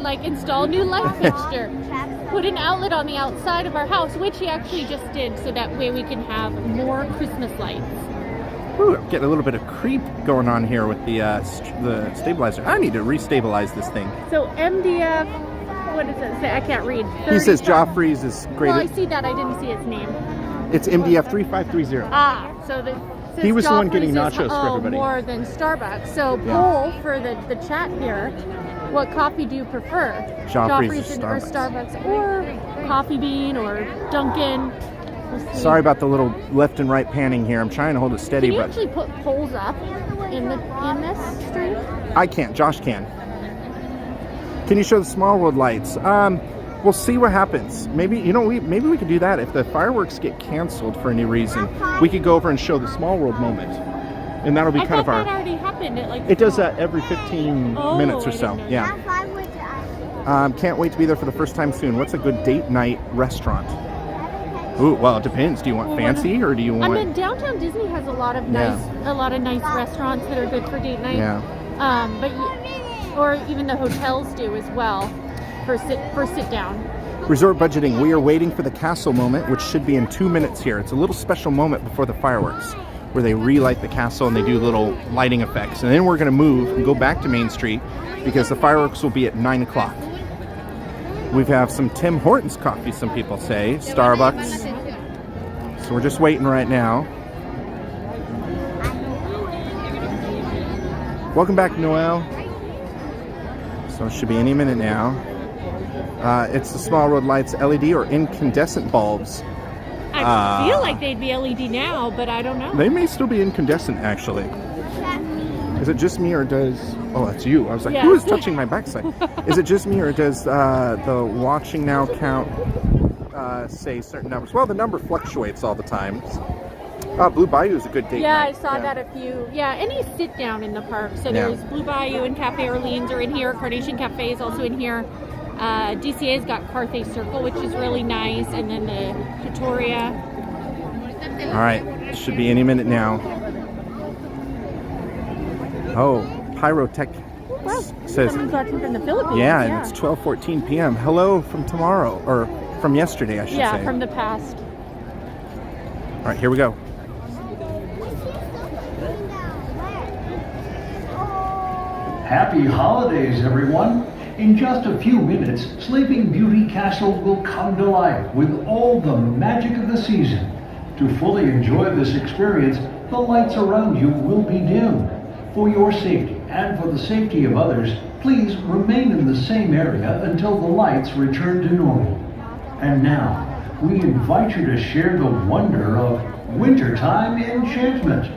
S2: like install new light fixture. Put an outlet on the outside of our house, which he actually just did, so that way we can have more Christmas lights.
S1: Ooh, I'm getting a little bit of creep going on here with the stabilizer. I need to restabilize this thing.
S2: So MDF, what does it say? I can't read.
S1: He says
S2: 30.
S1: Joffrey's is great.
S2: Well, I see that. I didn't see its name.
S1: It's MDF 3530.
S2: So the says
S1: He was the one getting
S2: Joffrey's
S1: nachos
S2: is,
S1: for everybody.
S2: More than Starbucks. So
S1: Yeah.
S2: poll for the chat here. What coffee do you prefer?
S1: Joffrey's or
S2: or Starbucks, or Coffee Bean, or Dunkin'? We'll see.
S1: Sorry about the little left and right panning here. I'm trying to hold it steady,
S2: Can you
S1: but
S2: actually put polls up in this stream?
S1: I can't. Josh can. Can you show the Small World lights? We'll see what happens. Maybe maybe we could do that if the fireworks get canceled for any reason. We could go over and show the Small World moment, and that'll be
S2: I
S1: kind
S2: thought
S1: of
S2: that
S1: our.
S2: already happened.
S1: It does that every 15 minutes or
S2: I
S1: so.
S2: didn't know
S1: Yeah. Can't wait to be there for the first time soon. What's a good date night restaurant? Ooh, well, it depends. Do you want fancy or do you want?
S2: I mean, downtown Disney has a lot of nice restaurants that are good for date night.
S1: Yeah.
S2: Or even the hotels do as well for sit down.
S1: Resort budgeting. We are waiting for the castle moment, which should be in 2 minutes here. It's a little special moment before the fireworks, where they relight the castle and they do little lighting effects. And then we're going to move and go back to Main Street because the fireworks will be at 9 o'clock. We have some Tim Hortons coffee, some people say. Starbucks. So we're just waiting right now. Welcome back, Noel. So it should be any minute now. It's the Small Road lights, LED or incandescent bulbs.
S2: I feel like they'd be LED now, but I don't know.
S1: They may still be incandescent, actually. Is it just me or does... Oh, that's you. I was like,
S2: Yeah.
S1: who is touching my backside? Is it just me or does the watching now count say certain numbers? Well, the number fluctuates all the time. Blue Bayou is a good date
S2: Yeah, I
S1: night.
S2: saw that a few. Yeah, any sit down in the park. So
S1: Yeah.
S2: there's Blue Bayou and Cafe Orleans are in here. Carnation Cafe is also in here. DCA's got Carthay Circle, which is really nice, and then the Pretoria.
S1: All right, should be any minute now. Oh,
S2: Wow.
S1: Says,
S2: Someone's watching from the Philippines.
S1: yeah, and it's 12:14 p.m. Hello from tomorrow, or from yesterday, I should say.
S2: Yeah, from the past.
S1: All right, here we go.
S7: Happy holidays, everyone. In just a few minutes, Sleeping Beauty Castle will come to life with all the magic of the season. To fully enjoy this experience, the lights around you will be dim. For your safety and for the safety of others, please remain in the same area until the lights return to normal. And now, we invite you to share the wonder of wintertime enchantment.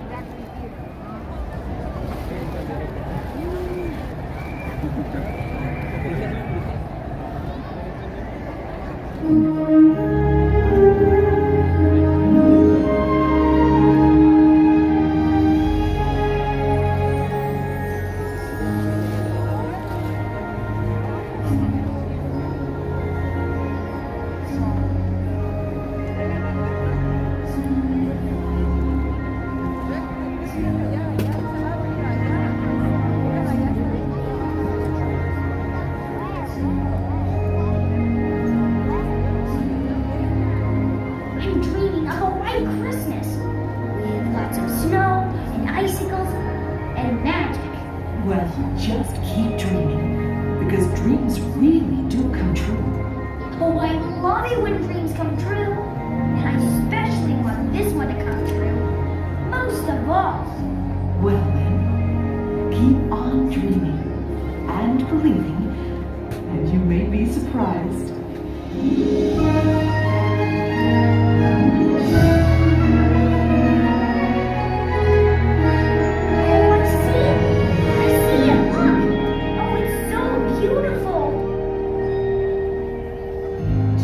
S8: I'm dreaming of a white Christmas with lots of snow and icicles and magic.
S9: Well, just keep dreaming, because dreams really do come true.
S8: Oh, I love it when dreams come true. And I especially want this one to come true. Most of all.
S9: Well then, keep on dreaming and believing, and you may be surprised.
S8: Oh, I see it. Look. Oh, it's so beautiful.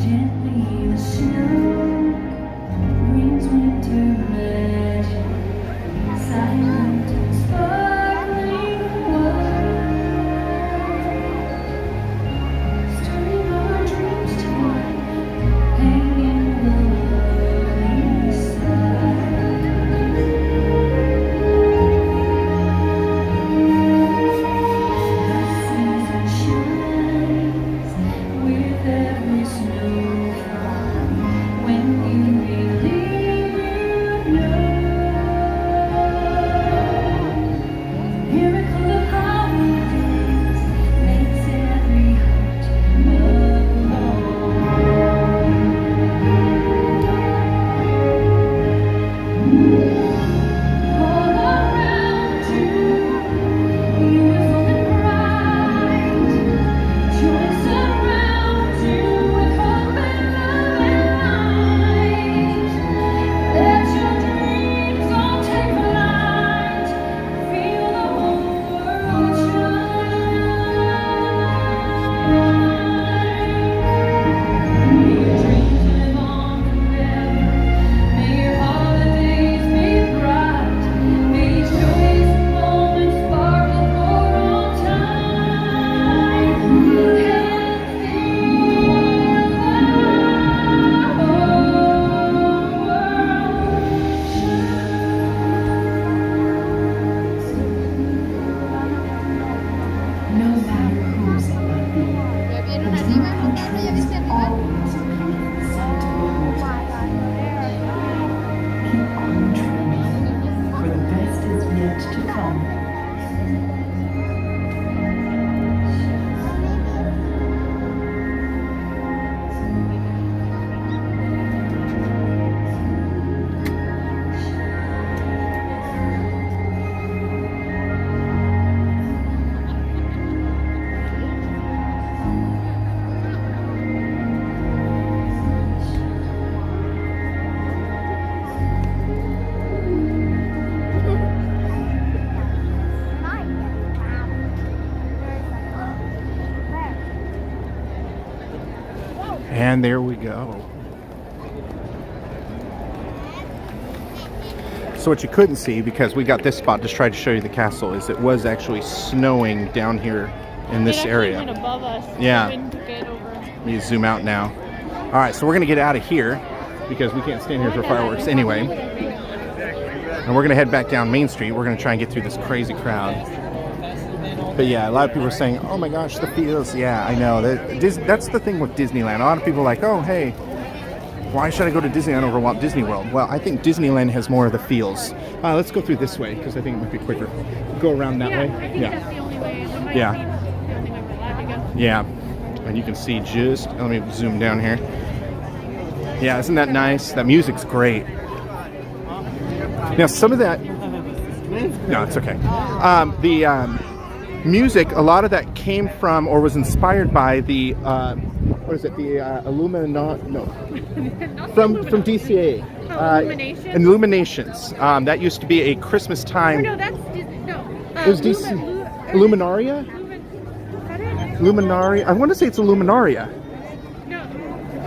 S9: Gently the snow brings winter magic, silent and sparkling world, stirring our dreams to life, hanging the lovely side. The season shines with every snowfall. When you believe you know, miracle of holidays makes every heart all around you, beautiful and bright. Joy surrounds you with hope and love and light. Let your dreams all take flight. Feel the whole world shine. May your dreams live on forever. May your holidays be bright. May each joyous moment sparkle for all time. And fill the whole world no matter whose it might be, the dream come true is always a beautiful sight to behold. Keep on dreaming, for the best is yet to come.
S1: And there we go. So what you couldn't see, because we got this spot, just tried to show you the castle, is it was actually snowing down here in this
S2: It
S1: area.
S2: actually went above us.
S1: Yeah.
S2: The wind took it over.
S1: Let me zoom out now. All right, so we're gonna get out of here because we can't stand here for fireworks anyway. And we're gonna head back down Main Street. We're gonna try and get through this crazy crowd. But yeah, a lot of people are saying, "Oh my gosh, the feels." Yeah, I know. That's the thing with Disneyland. A lot of people are like, "Oh, hey, why should I go to Disneyland over Walt Disney World?" Well, I think Disneyland has more of the feels. Let's go through this way because I think it might be quicker. Go around that way.
S2: I think that's the only way. That might
S1: Yeah.
S2: be the only way we're allowed to go.
S1: Yeah, and you can see just. Let me zoom down here. Yeah, isn't that nice? That music's great. Now, some of that. No, it's okay. The music, a lot of that came from or was inspired by the what is it? The Illuminati? No, from DCA.
S2: Illuminations?
S1: Illuminations. That used to be a Christmas time.
S2: Or no, that's Disney. No.
S1: It was DC. Illuminaria? Luminaria. I want to say it's Illuminaria.
S2: No.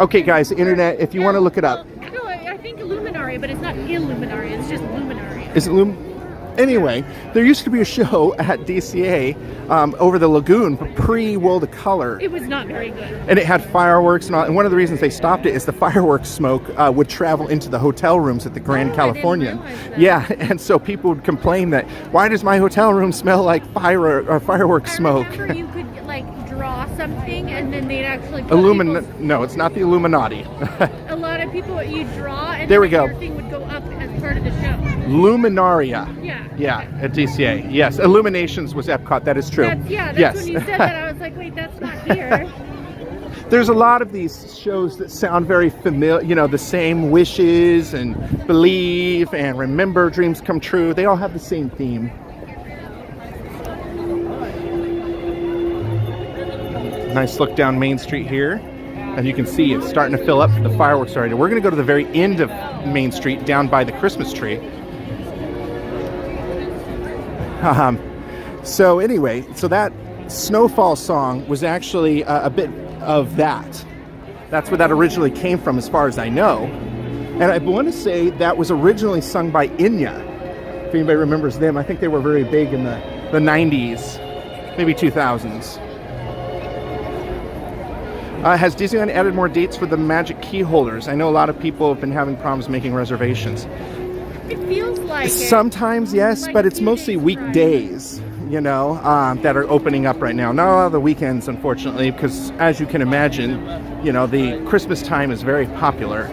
S1: Okay, guys, internet. If you want to look it up,
S2: No, I think Illuminari, but it's not Illuminari. It's just Luminari.
S1: is it Anyway, there used to be a show at DCA over the lagoon pre-World of Color.
S2: It was not very good.
S1: And it had fireworks and all. And one of the reasons they stopped it is the fireworks smoke would travel into the hotel rooms at the Grand Californian.
S2: I didn't realize that.
S1: Yeah, and so people would complain that, why does my hotel room smell like fireworks smoke?
S2: I remember you could like draw something and then they'd actually put people's-
S1: No, it's not the Illuminati.
S2: a lot of people you draw and
S1: There we
S2: then
S1: go.
S2: your thing would go up as part of the show.
S1: Luminaria.
S2: Yeah.
S1: Yeah, at DCA. Yes, Illuminations was Epcot. That is true.
S2: That's
S1: yes.
S2: when you said that. I was like, wait, that's not here.
S1: There's a lot of these shows that sound very familiar, you know, the same wishes and believe and remember dreams come true. They all have the same theme. Nice look down Main Street here. And you can see it's starting to fill up for the fireworks already. We're going to go to the very end of Main Street down by the Christmas tree. So anyway, so that Snowfall song was actually a bit of that. That's where that originally came from, as far as I know. And I want to say that was originally sung by Enya. If anybody remembers them, I think they were very big in the 90s, maybe 2000s. Has Disneyland added more dates for the magic key holders? I know a lot of people have been having problems making reservations.
S2: It feels like
S1: Sometimes, yes,
S2: like
S1: but
S2: a
S1: it's
S2: few
S1: mostly
S2: days
S1: weekdays, you know, that are opening up right now. Not a lot of the weekends, unfortunately, because as you can imagine, you know, the Christmas time is very popular.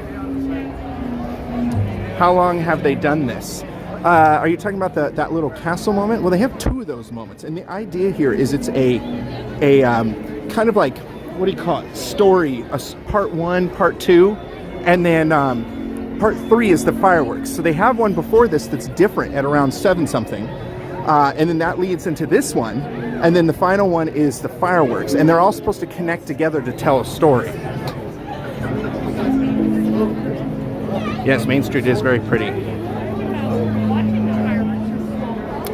S1: How long have they done this? Are you talking about that little castle moment? Well, they have two of those moments, and the idea here is it's a kind of like, what do you call it? Story, part 1, part 2, and then part 3 is the fireworks. So they have one before this that's different at around 7 something, and then that leads into this one, and then the final one is the fireworks, and they're all supposed to connect together to tell a story. Yes, Main Street is very pretty.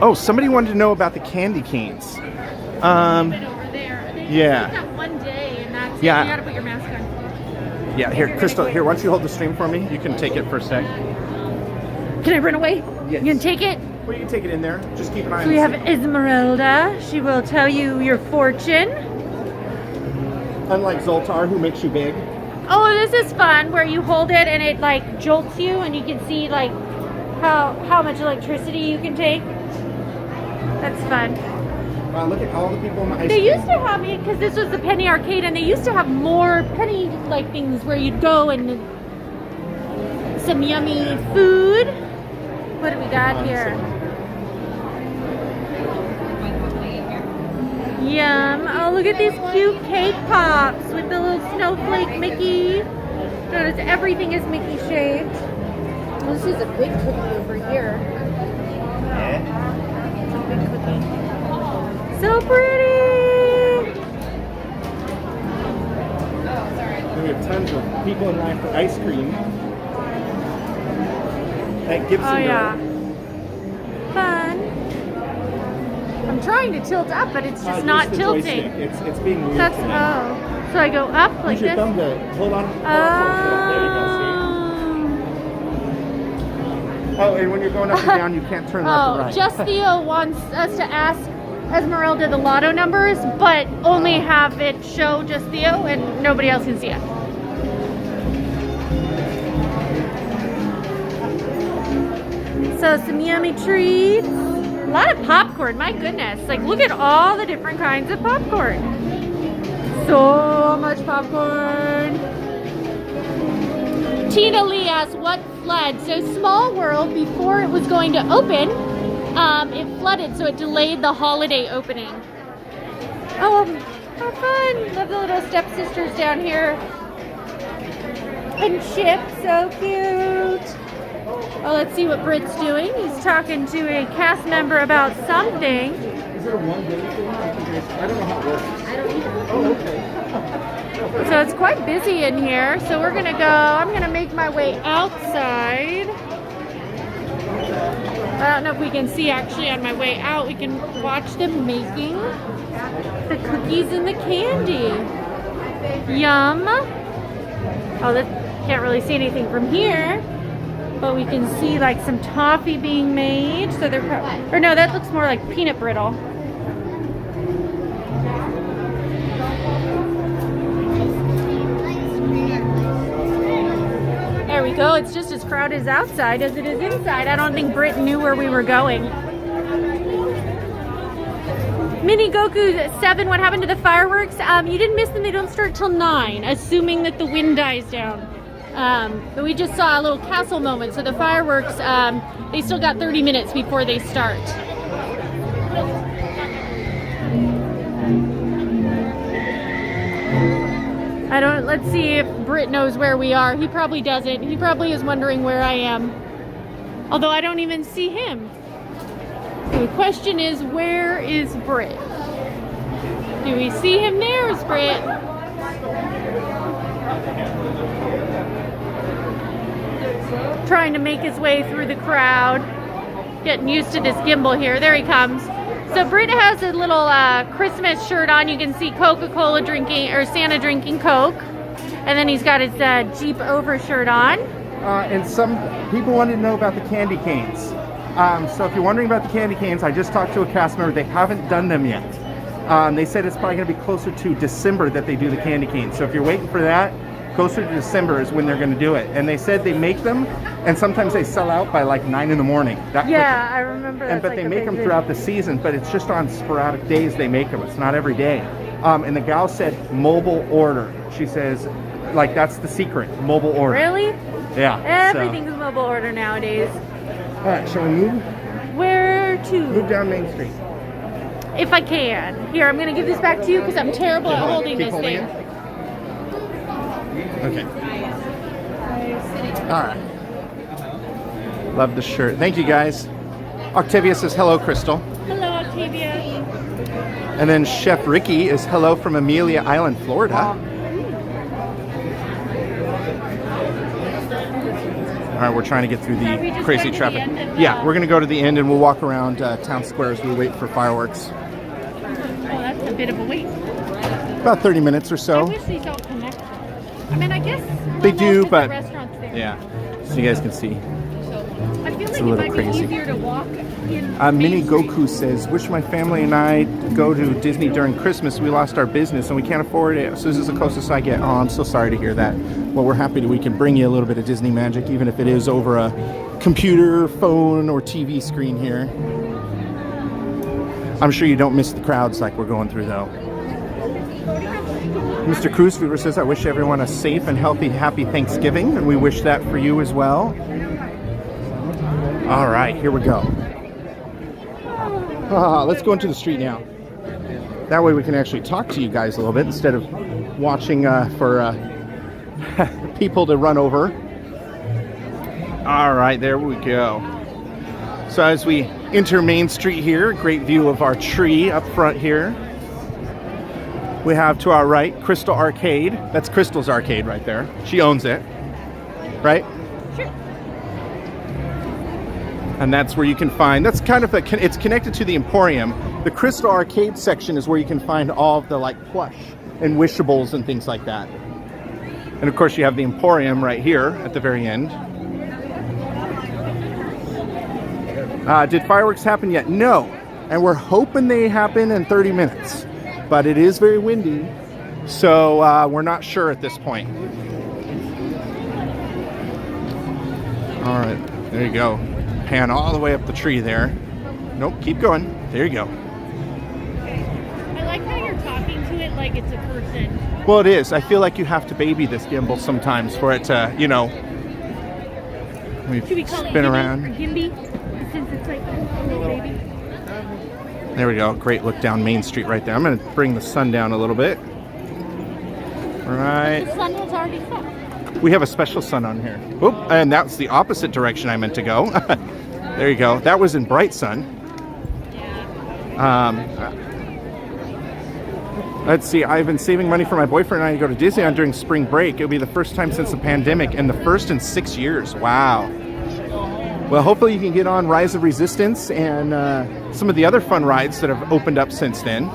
S1: Oh, somebody wanted to know about the candy canes.
S2: over there. They
S1: Yeah.
S2: just that one day, and that's
S1: Yeah.
S2: it. You gotta put your mask on.
S1: Yeah, here, Crystal, here, why don't you hold the stream for me? You can take it for a sec.
S2: Can I run away?
S1: Yes.
S2: You can take it.
S1: Well, you can take it in there. Just keep an eye on
S2: So we
S1: the
S2: have
S1: stream.
S2: Esmeralda. She will tell you your fortune.
S1: Unlike Zoltar, who makes you big.
S2: Oh, this is fun where you hold it and it like jolts you and you can see like how much electricity you can take. That's fun.
S1: Look at all the people in the ice
S2: They
S1: cream.
S2: used to have it because this was the penny arcade and they used to have more penny like things where you'd go and some yummy food. What do we got here? Yum. Oh, look at these cute cake pops with the little snowflake Mickey. Notice everything is Mickey shaped. Oh, this is a big cookie over here. It's a big cookie. So pretty!
S1: We have tons of people in line for ice cream. At Gibson.
S2: Oh yeah. Fun. I'm trying to tilt up, but it's just not
S1: the
S2: tilting.
S1: joystick. It's being weird.
S2: That's
S1: today.
S2: so I go up like
S1: Use your
S2: this.
S1: thumb to hold on. There you go. See? Oh, and when you're going up and down, you can't turn left and
S2: Oh,
S1: right.
S2: just Theo wants us to ask Esmeralda the lotto numbers, but only have it show just Theo and nobody else can see it. So some yummy treats. A lot of popcorn, my goodness. Like, look at all the different kinds of popcorn. So much popcorn. Tina Lee asked what flood. So Small World, before it was going to open, it flooded, so it delayed the holiday opening. Oh, how fun. Love the little stepsisters down here. And Chip, so cute. Oh, let's see what Britt's doing. He's talking to a cast member about something.
S1: Is it a one-day thing? I don't know how it works. I don't either. Oh, okay.
S2: So it's quite busy in here. So we're gonna go, I'm gonna make my way outside. I don't know if we can see actually on my way out. We can watch them making the cookies and the candy. Yum. Oh, that can't really see anything from here. But we can see like some toffee being made. So they're, or no, that looks more like peanut brittle. There we go. It's just as crowded as outside as it is inside. I don't think Britt knew where we were going. Mini Goku 7, what happened to the fireworks? You didn't miss them. They don't start till 9, assuming that the wind dies down. But we just saw a little castle moment. So the fireworks, they still got 30 minutes before they start. Let's see if Britt knows where we are. He probably doesn't. He probably is wondering where I am. Although I don't even see him. So the question is, where is Britt? Do we see him there? Is Britt? Trying to make his way through the crowd. Getting used to this gimbal here. There he comes. So Britt has a little Christmas shirt on. You can see Coca-Cola drinking, or Santa drinking Coke. And then he's got his Jeep overshirt on.
S1: And some people wanted to know about the candy canes. So if you're wondering about the candy canes, I just talked to a cast member. They haven't done them yet. They said it's probably going to be closer to December that they do the candy canes. So if you're waiting for that, closer to December is when they're going to do it. And they said they make them, and sometimes they sell out by like 9 in the morning. That
S2: Yeah, I remember that.
S1: But like they make them throughout the season, but it's just on sporadic days they make them. It's not every day. And the gal said mobile order. She says, like, that's the secret, mobile order.
S2: Really?
S1: Yeah.
S2: Everything's mobile order nowadays.
S1: All right, shall we move?
S2: Where to?
S1: Move down Main Street.
S2: If I can. Here, I'm going to give this back to you because I'm terrible at holding this thing.
S1: Okay. All right. Love the shirt. Thank you, guys. Octavia says, hello, Crystal.
S2: Hello, Octavia.
S1: And then Chef Ricky is hello from Amelia Island, Florida. All right, we're trying to get through the crazy traffic. Yeah, we're going to go to the end and we'll walk around Town Square as we wait for fireworks.
S2: Oh, that's a bit of a wait.
S1: About 30 minutes or so.
S2: I wish these all connected. I mean, I guess
S1: They do,
S2: most of
S1: but
S2: the restaurants there.
S1: yeah, so you guys can see.
S2: I feel like
S1: a
S2: it
S1: little
S2: might
S1: crazy.
S2: be easier to walk in
S1: Mini
S2: Main Street.
S1: Goku says, wish my family and I go to Disney during Christmas. We lost our business and we can't afford it. So this is the closest I get. Oh, I'm so sorry to hear that. Well, we're happy that we can bring you a little bit of Disney magic, even if it is over a computer, phone, or TV screen here. I'm sure you don't miss the crowds like we're going through, though. Mr. Cruz Fever says, I wish everyone a safe and healthy, happy Thanksgiving, and we wish that for you as well. All right, here we go. Let's go into the street now. That way we can actually talk to you guys a little bit instead of watching for people to run over. All right, there we go. So as we enter Main Street here, great view of our tree up front here. We have to our right, Crystal Arcade. That's Crystal's arcade right there. She owns it, right?
S2: Sure.
S1: And that's where you can find, that's kind of, it's connected to the Emporium. The Crystal Arcade section is where you can find all of the like plush and wishables and things like that. And of course you have the Emporium right here at the very end. Did fireworks happen yet? No. And we're hoping they happen in 30 minutes. But it is very windy, so we're not sure at this point. All right, there you go. Pan all the way up the tree there. Nope, keep going. There you go.
S2: I like how you're talking to it like it's a person.
S1: Well, it is. I feel like you have to baby this gimbal sometimes for it to, you know,
S2: Should we call
S1: spin
S2: it
S1: around.
S2: Or Gimby? Since it's like a little baby.
S1: There we go. Great look down Main Street right there. I'm going to bring the sun down a little bit. Right.
S2: The sun has already set.
S1: We have a special sun on here. Oop, and that's the opposite direction I meant to go. There you go. That was in bright sun. Let's see. I've been saving money for my boyfriend and I to go to Disneyland during spring break. It'll be the first time since the pandemic and the first in 6 years. Wow. Well, hopefully you can get on Rise of Resistance and some of the other fun rides that have opened up since then.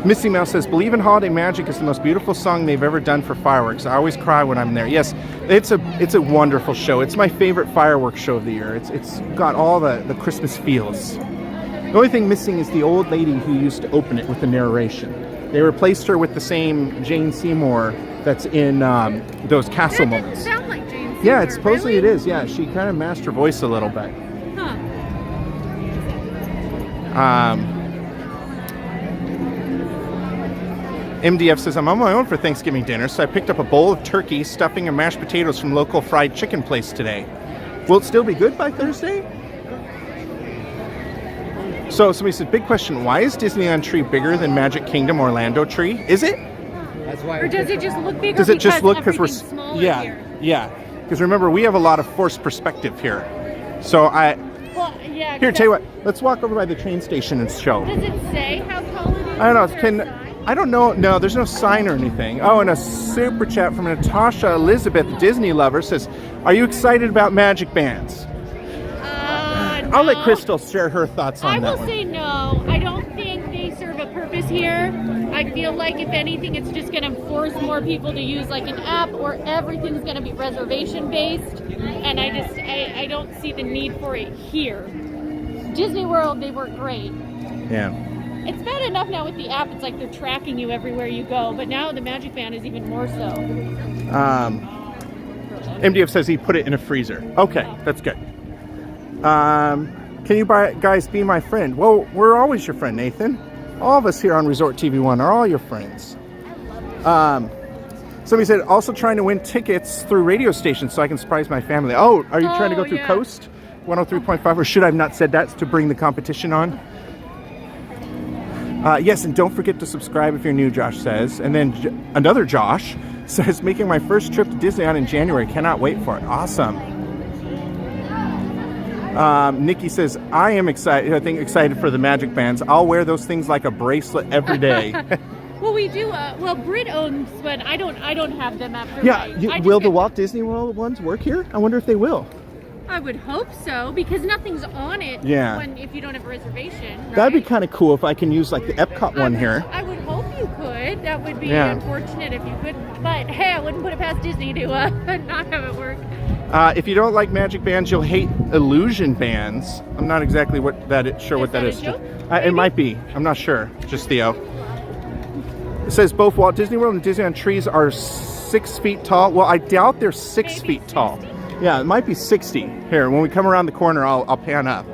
S1: Missy Mouse says, "Believe in Holiday Magic is the most beautiful song they've ever done for fireworks. I always cry when I'm there." Yes, it's a wonderful show. It's my favorite fireworks show of the year. It's got all the Christmas feels. The only thing missing is the old lady who used to open it with the narration. They replaced her with the same Jane Seymour that's in those castle
S2: That
S1: moments.
S2: doesn't sound like Jane Seymour.
S1: Yeah, it's supposedly
S2: really?
S1: it is. Yeah, she kind of masked her voice a little bit.
S2: Huh.
S1: MDF says, "I'm on my own for Thanksgiving dinner, so I picked up a bowl of turkey, stuffing, and mashed potatoes from local fried chicken place today. Will it still be good by Thursday?" So somebody said, "Big question, why is Disneyland tree bigger than Magic Kingdom Orlando tree? Is it?
S2: Or does it just look bigger?
S1: Does it just look
S2: because
S1: we're
S2: everything's smaller
S1: yeah,
S2: here?
S1: yeah. Because remember, we have a lot of forced perspective here. So
S2: Well, yeah.
S1: here, tell you what, let's walk over by the train station and show.
S2: Does it say how tall it is?
S1: I don't know.
S2: Is there a sign?
S1: I don't know. No, there's no sign or anything. Oh, and a super chat from Natasha Elizabeth, Disney lover, says, "Are you excited about magic bands?" I'll let
S2: No.
S1: Crystal share her thoughts on
S2: I
S1: that
S2: will
S1: one.
S2: say no. I don't think they serve a purpose here. I feel like if anything, it's just going to force more people to use like an app, or everything's going to be reservation based. And I don't see the need for it here. Disney World, they work great.
S1: Yeah.
S2: It's bad enough now with the app. It's like they're tracking you everywhere you go. But now the Magic Band is even more so.
S1: MDF says he put it in a freezer. Okay, that's good. Can you guys be my friend? Well, we're always your friend, Nathan. All of us here on Resort TV 1 are all your friends. Somebody said, "Also trying to win tickets through radio stations so I can surprise my family." Oh, are you trying to go through
S2: yeah.
S1: Coast 103.5? Or should I have not said that to bring the competition on? Yes, and don't forget to subscribe if you're new, Josh says. And then another Josh says, "Making my first trip to Disneyland in January. Cannot wait for it." Awesome. Nikki says, "I am excited. I think excited for the magic bands. I'll wear those things like a bracelet every day."
S2: Well, we do. Well, Brit owns one. I don't have them after.
S1: Yeah.
S2: I just
S1: Will the
S2: get-
S1: Walt Disney World ones work here? I wonder if they will.
S2: I would hope so, because nothing's on it.
S1: Yeah.
S2: If you don't have a reservation. Right?
S1: That'd be kind of cool if I can use like the Epcot one here.
S2: I would hope you could. That would be
S1: Yeah.
S2: unfortunate if you couldn't. But hey, I wouldn't put it past Disney to not have it work.
S1: If you don't like magic bands, you'll hate illusion bands. I'm not exactly sure what that
S2: Is
S1: is.
S2: that a joke?
S1: It might be. I'm not sure. Just Theo. It says both Walt Disney World and Disneyland trees are 6 feet tall. Well, I doubt they're 6
S2: Maybe
S1: feet tall.
S2: 60?
S1: Yeah, it might be 60. Here, when we come around the corner, I'll pan up.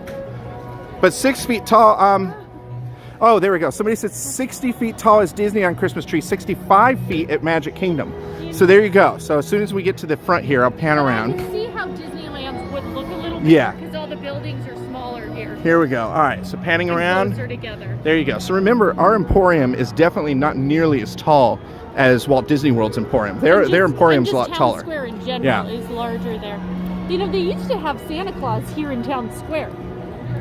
S1: But 6 feet tall. Oh, there we go. Somebody said 60 feet tall is Disney on Christmas tree, 65 feet at Magic Kingdom. So there you go. So as soon as we get to the front here, I'll pan
S2: I
S1: around.
S2: can see how Disneyland's would look a little bit.
S1: Yeah.
S2: Because all the buildings are smaller here.
S1: Here we go. All right, so panning
S2: And
S1: around.
S2: closer together.
S1: There you go. So remember, our Emporium is definitely not nearly as tall as Walt Disney World's Emporium. Their Emporium's a lot
S2: Town
S1: taller.
S2: Square in general
S1: Yeah.
S2: is larger there. You know, they used to have Santa Claus here in Town Square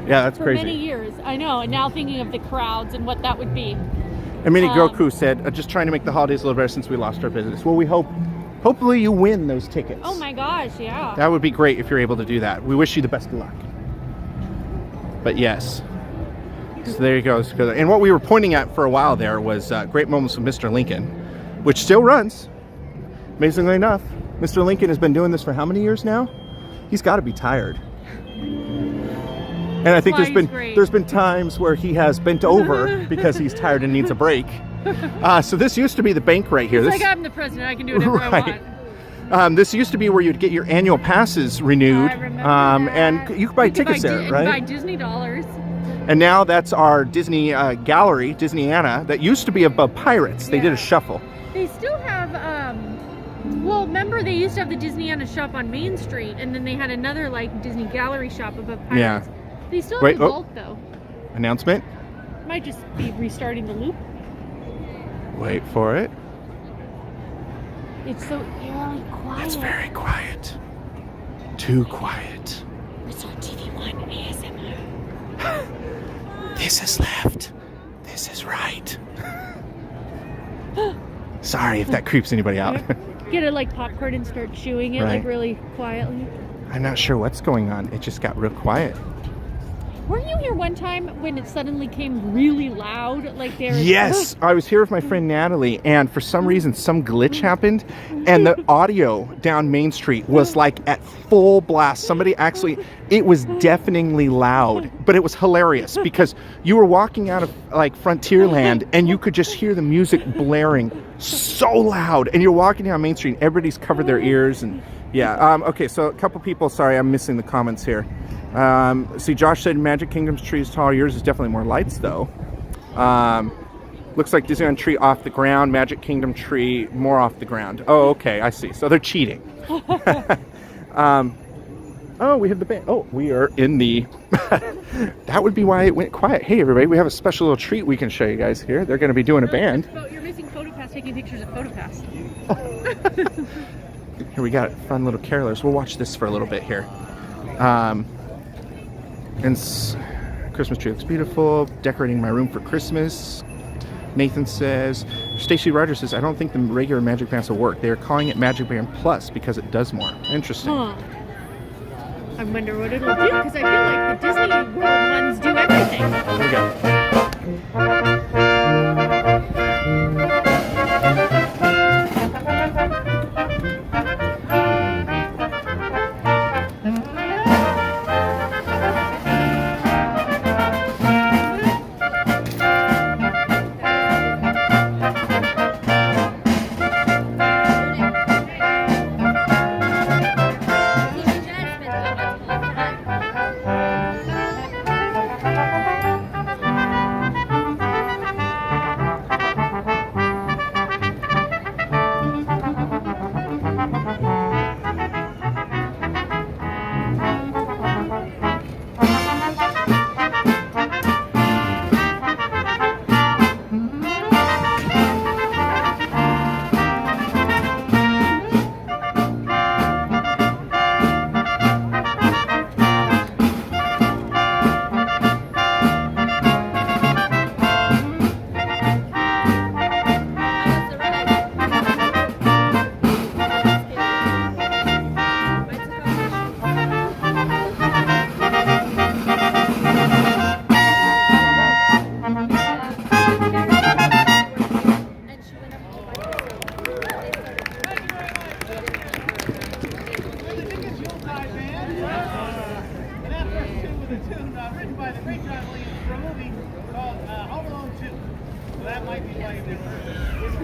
S1: Yeah, that's
S2: for
S1: crazy.
S2: many years. I know, and now thinking of the crowds and what that would be.
S1: And Mini Goku said, "Just trying to make the holidays a little better since we lost our business." Well, hopefully you win those tickets.
S2: Oh my gosh, yeah.
S1: That would be great if you're able to do that. We wish you the best of luck. But yes. So there you go. And what we were pointing at for a while there was Great Moments with Mr. Lincoln, which still runs. Amazingly enough, Mr. Lincoln has been doing this for how many years now? He's got to be tired. And I think
S2: Why he's great.
S1: there's been times where he has bent over because he's tired and needs a break. So this used to be the bank right here.
S2: It's
S1: This,
S2: like I'm the president, I can do whatever I
S1: right.
S2: want.
S1: This used to be where you'd get your annual passes renewed,
S2: I remember
S1: and
S2: that.
S1: you could buy
S2: You could
S1: tickets there,
S2: Buy
S1: right?
S2: Disney dollars.
S1: And now that's our Disney gallery, Disneyana, that used to be above Pirates. They did a shuffle.
S2: They still have, well, remember they used to have the Disneyana shop on Main Street, and then they had another, like, Disney gallery shop above Pirates.
S1: Yeah.
S2: They still have
S1: Wait,
S2: the
S1: oh.
S2: vault, though.
S1: Announcement.
S2: Might just be restarting the loop.
S1: Wait for it.
S2: It's so eerily quiet.
S1: It's very quiet. Too quiet.
S2: It's on TV1 ASMR.
S1: This is left. This is right. Sorry if that creeps anybody out.
S2: Get a, like, popcorn and start chewing it, like,
S1: Right.
S2: really quietly.
S1: I'm not sure what's going on. It just got real quiet.
S2: Weren't you here one time when it suddenly came really loud? Like there was
S1: Yes, I was here with my friend Natalie, and for some reason, some glitch happened, and the audio down Main Street was like at full blast. Somebody actually, it was deafeningly loud, but it was hilarious because you were walking out of like Frontierland, and you could just hear the music blaring so loud, and you're walking down Main Street, and everybody's covered their ears, and yeah. Okay, so a couple people. Sorry, I'm missing the comments here. See, Josh said Magic Kingdom's tree is taller. Yours is definitely more lights, though. Looks like Disneyland tree off the ground. Magic Kingdom tree more off the ground. Oh, okay, I see. So they're cheating. Oh, we have the band. Oh, we are in the... That would be why it went quiet. Hey, everybody, we have a special little treat we can show you guys here. They're going to be doing a band.
S2: You're missing PhotoPass, taking pictures of PhotoPass.
S1: Here we got fun little carolers. We'll watch this for a little bit here. Christmas tree looks beautiful. Decorating my room for Christmas. Nathan says, Stacy Rogers says, I don't think the regular Magic Band will work. They are calling it Magic Band Plus because it does more. Interesting.
S2: Huh. I wonder what it'll do, because I feel like the Disney World ones do everything.
S1: Here we go.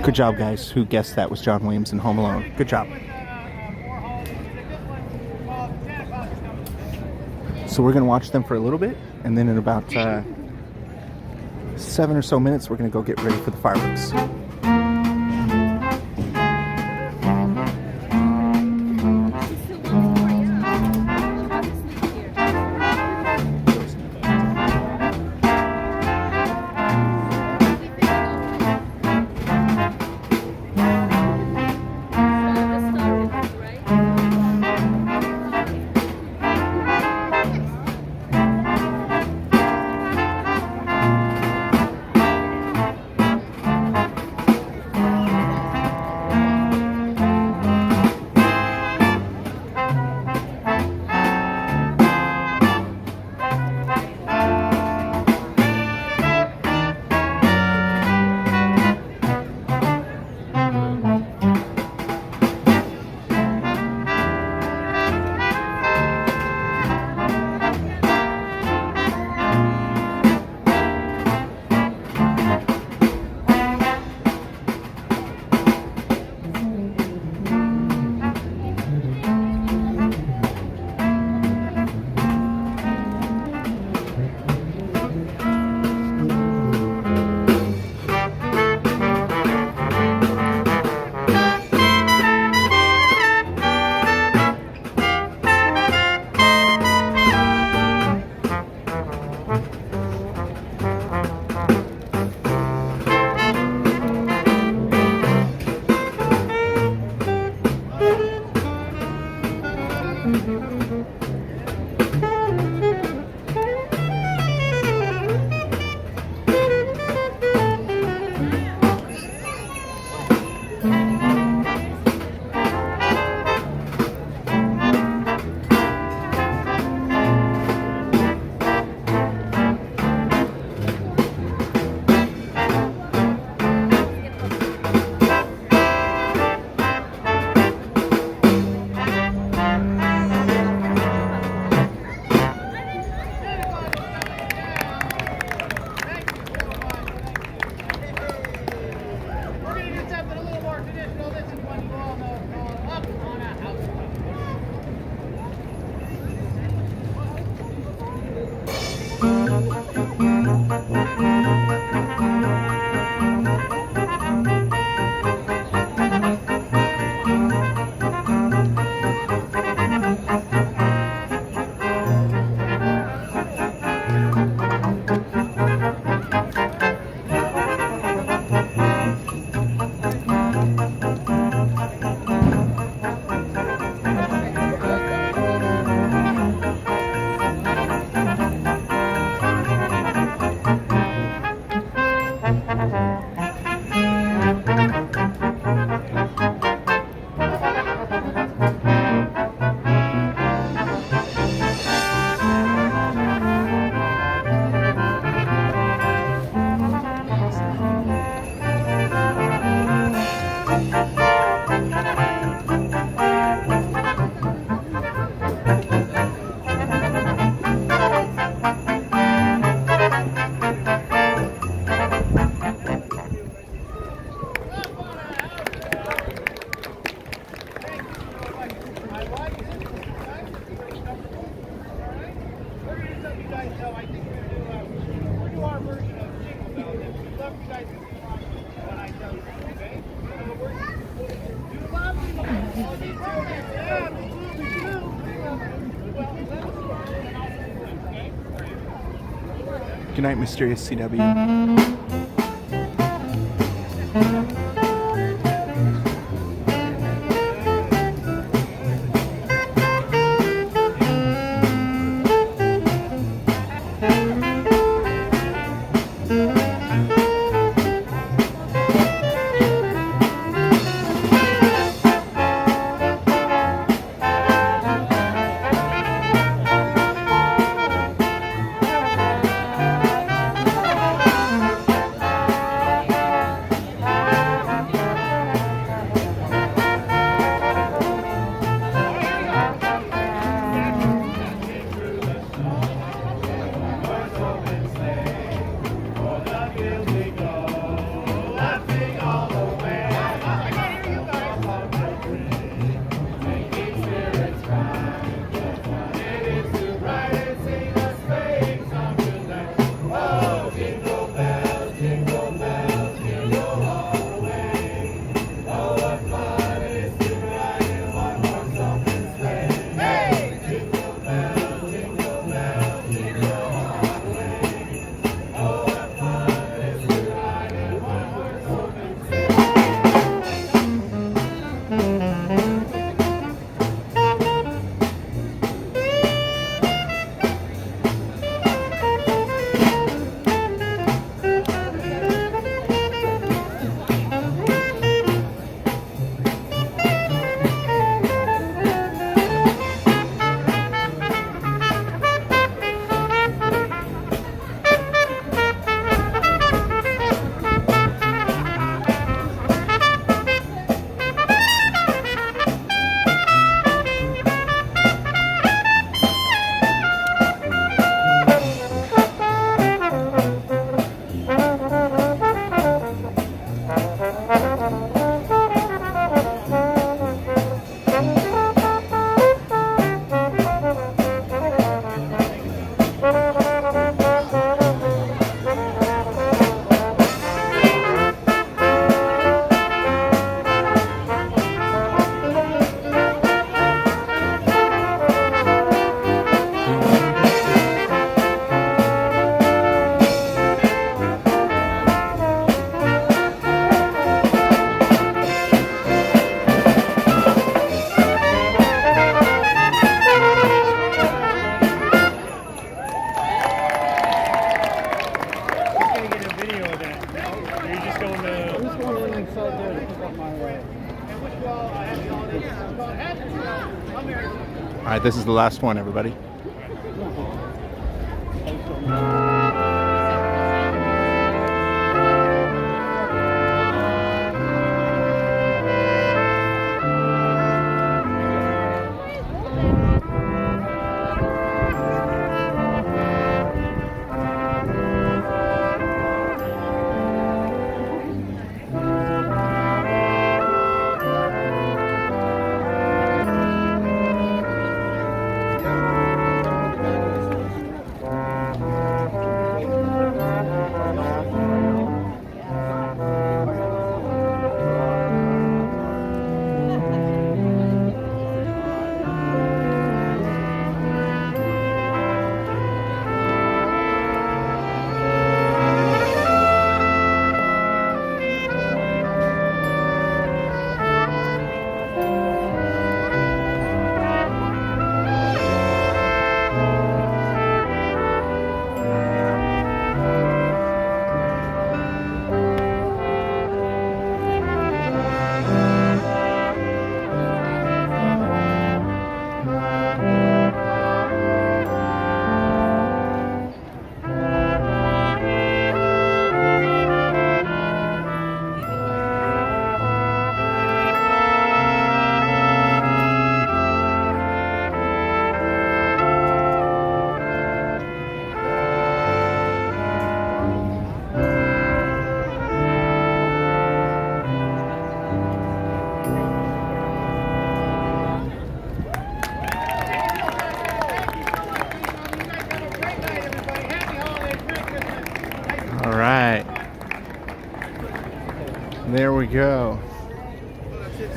S1: Good job, guys, who guessed that was John Williams in Home Alone. Good job. So we're going to watch them for a little bit, and then in about 7 or so minutes, we're going to go get ready for the fireworks. Good night, Mysterious CW. All right, this is the last one, everybody. All right. There we go.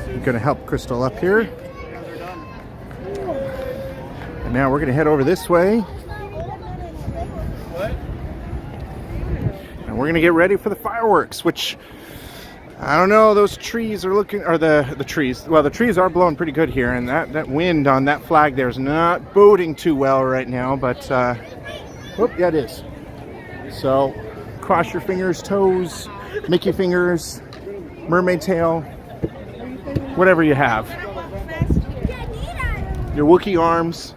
S1: I'm going to help Crystal up here. And now we're going to head over this way. And we're going to get ready for the fireworks, which I don't know, those trees are looking, or the trees, well, the trees are blowing pretty good here, and that wind on that flag there is not boding too well right now, but, oh, yeah, it is. So, cross your fingers, toes, Mickey fingers, mermaid tail, whatever you have. Your Wookiee arms,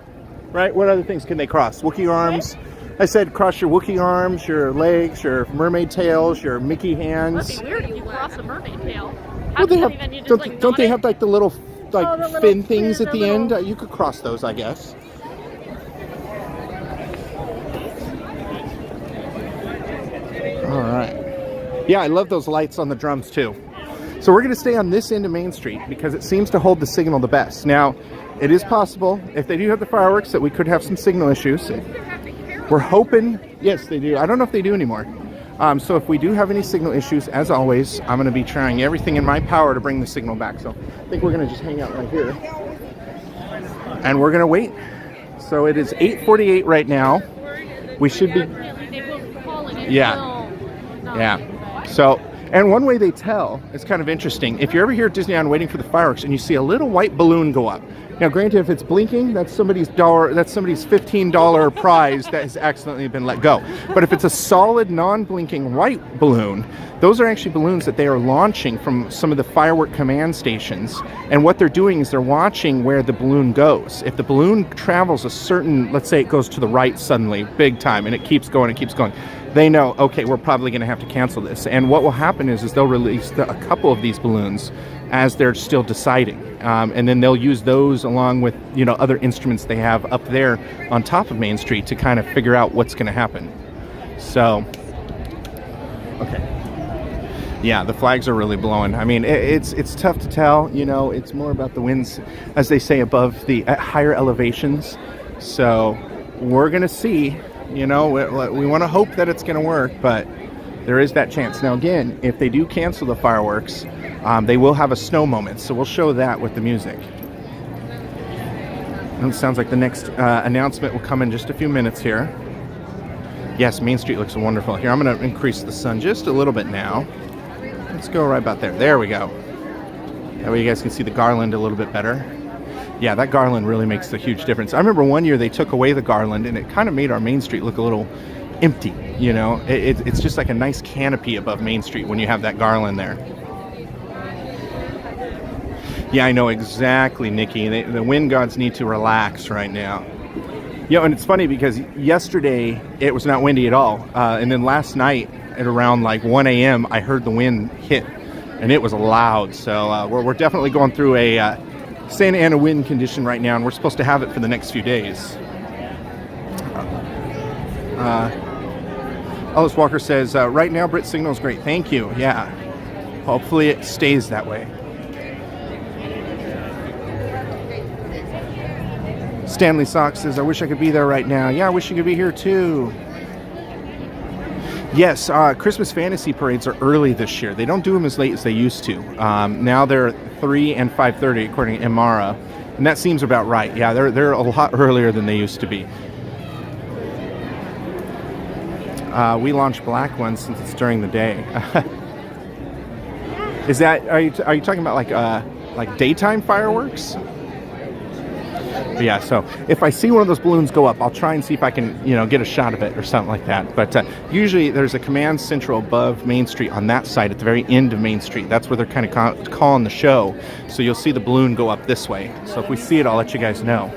S1: right? What other things can they cross? Wookiee arms. I said cross your Wookiee arms, your legs, your mermaid tails, your Mickey hands.
S2: That'd be weird if you cross a mermaid tail.
S1: Well, they have,
S2: Then you just,
S1: don't they have like the little
S2: the little
S1: fin things at
S2: the
S1: the end?
S2: little-
S1: You could cross those, I guess. All right. Yeah, I love those lights on the drums too. So we're going to stay on this end of Main Street because it seems to hold the signal the best. Now, it is possible, if they do have the fireworks, that we could have some signal issues. We're hoping, yes, they do. I don't know if they do anymore. So if we do have any signal issues, as always, I'm going to be trying everything in my power to bring the signal back. So I think we're going to just hang out right here. And we're going to wait. So it is 8:48 right now. We should be... Yeah. Yeah. So, and one way they tell, it's kind of interesting. If you're ever here at Disneyland waiting for the fireworks and you see a little white balloon go up. Now, granted, if it's blinking, that's somebody's $15 prize that has accidentally been let go. But if it's a solid, non-blinking white balloon, those are actually balloons that they are launching from some of the firework command stations. And what they're doing is they're watching where the balloon goes. If the balloon travels a certain, let's say it goes to the right suddenly, big time, and it keeps going, they know, okay, we're probably going to have to cancel this. And what will happen is they'll release a couple of these balloons as they're still deciding. And then they'll use those along with, other instruments they have up there on top of Main Street to kind of figure out what's going to happen. So, okay. Yeah, the flags are really blowing. I mean, it's tough to tell, it's more about the winds, as they say, at higher elevations. So we're going to see, we want to hope that it's going to work, but there is that chance. Now, again, if they do cancel the fireworks, they will have a snow moment, so we'll show that with the music. And it sounds like the next announcement will come in just a few minutes here. Yes, Main Street looks wonderful here. I'm going to increase the sun just a little bit now. Let's go right about there. There we go. That way you guys can see the garland a little bit better. Yeah, that garland really makes a huge difference. I remember one year they took away the garland, and it kind of made our Main Street look a little empty, It's just like a nice canopy above Main Street when you have that garland there. Yeah, I know exactly, Nikki. The wind gods need to relax right now. And it's funny because yesterday it was not windy at all. And then last night at around like 1 a.m., I heard the wind hit and it was loud. So we're definitely going through a Santa Ana wind condition right now, and we're supposed to have it for the next few days. Ellis Walker says, right now Brit signal is great. Thank you. Yeah. Hopefully it stays that way. Stanley Sock says, I wish I could be there right now. Yeah, I wish you could be here too. Yes, Christmas fantasy parades are early this year. They don't do them as late as they used to. Now they're 3 and 5:30 according to Imara, and that seems about right. Yeah, they're a lot earlier than they used to be. We launch black ones since it's during the day. Is that are you talking about like daytime fireworks? But yeah, so if I see one of those balloons go up, I'll try and see if I can, get a shot of it or something like that. But usually there's a command central above Main Street on that side at the very end of Main Street. That's where they're kind of calling the show. So you'll see the balloon go up this way. So if we see it, I'll let you guys know.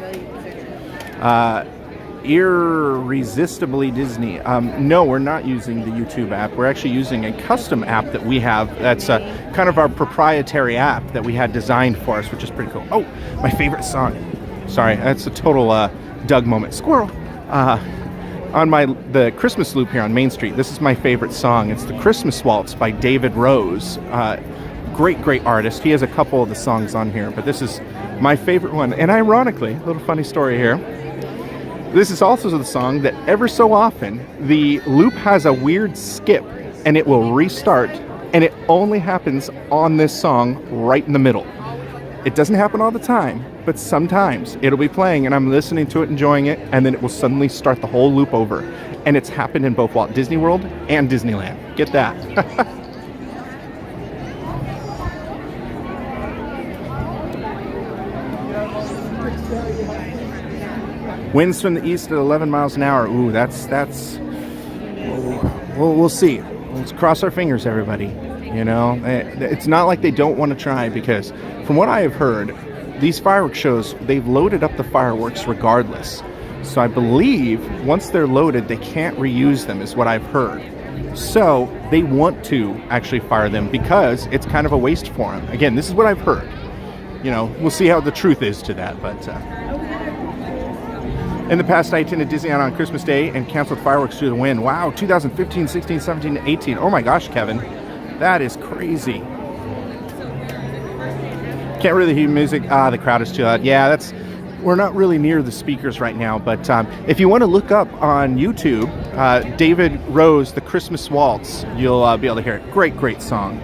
S1: Irresistibly Disney. No, we're not using the YouTube app. We're actually using a custom app that we have. That's kind of our proprietary app that we had designed for us, which is pretty cool. Oh, my favorite song. Sorry, that's a total Doug moment. Squirrel. On the Christmas loop here on Main Street, this is my favorite song. It's the Christmas Waltz by David Rose. Great artist. He has a couple of the songs on here, but this is my favorite one. And ironically, a little funny story here. This is also the song that ever so often the loop has a weird skip and it will restart, and it only happens on this song right in the middle. It doesn't happen all the time, but sometimes it'll be playing and I'm listening to it, enjoying it, and then it will suddenly start the whole loop over. And it's happened in both Walt Disney World and Disneyland. Get that. Winds from the east at 11 miles an hour. Ooh, that's. We'll see. Let's cross our fingers, everybody. It's not like they don't want to try, because from what I have heard, these fireworks shows, they've loaded up the fireworks regardless. So I believe once they're loaded, they can't reuse them, is what I've heard. So they want to actually fire them because it's kind of a waste for them. Again, this is what I've heard. We'll see how the truth is to that, but. In the past, I attended Disneyland on Christmas Day and canceled fireworks due to the wind. Wow, 2015, 16, 17, 18. Oh my gosh, Kevin. That is crazy. Can't really hear music. The crowd is too loud. Yeah, we're not really near the speakers right now, but if you want to look up on YouTube, David Rose, The Christmas Waltz, you'll be able to hear it. Great song.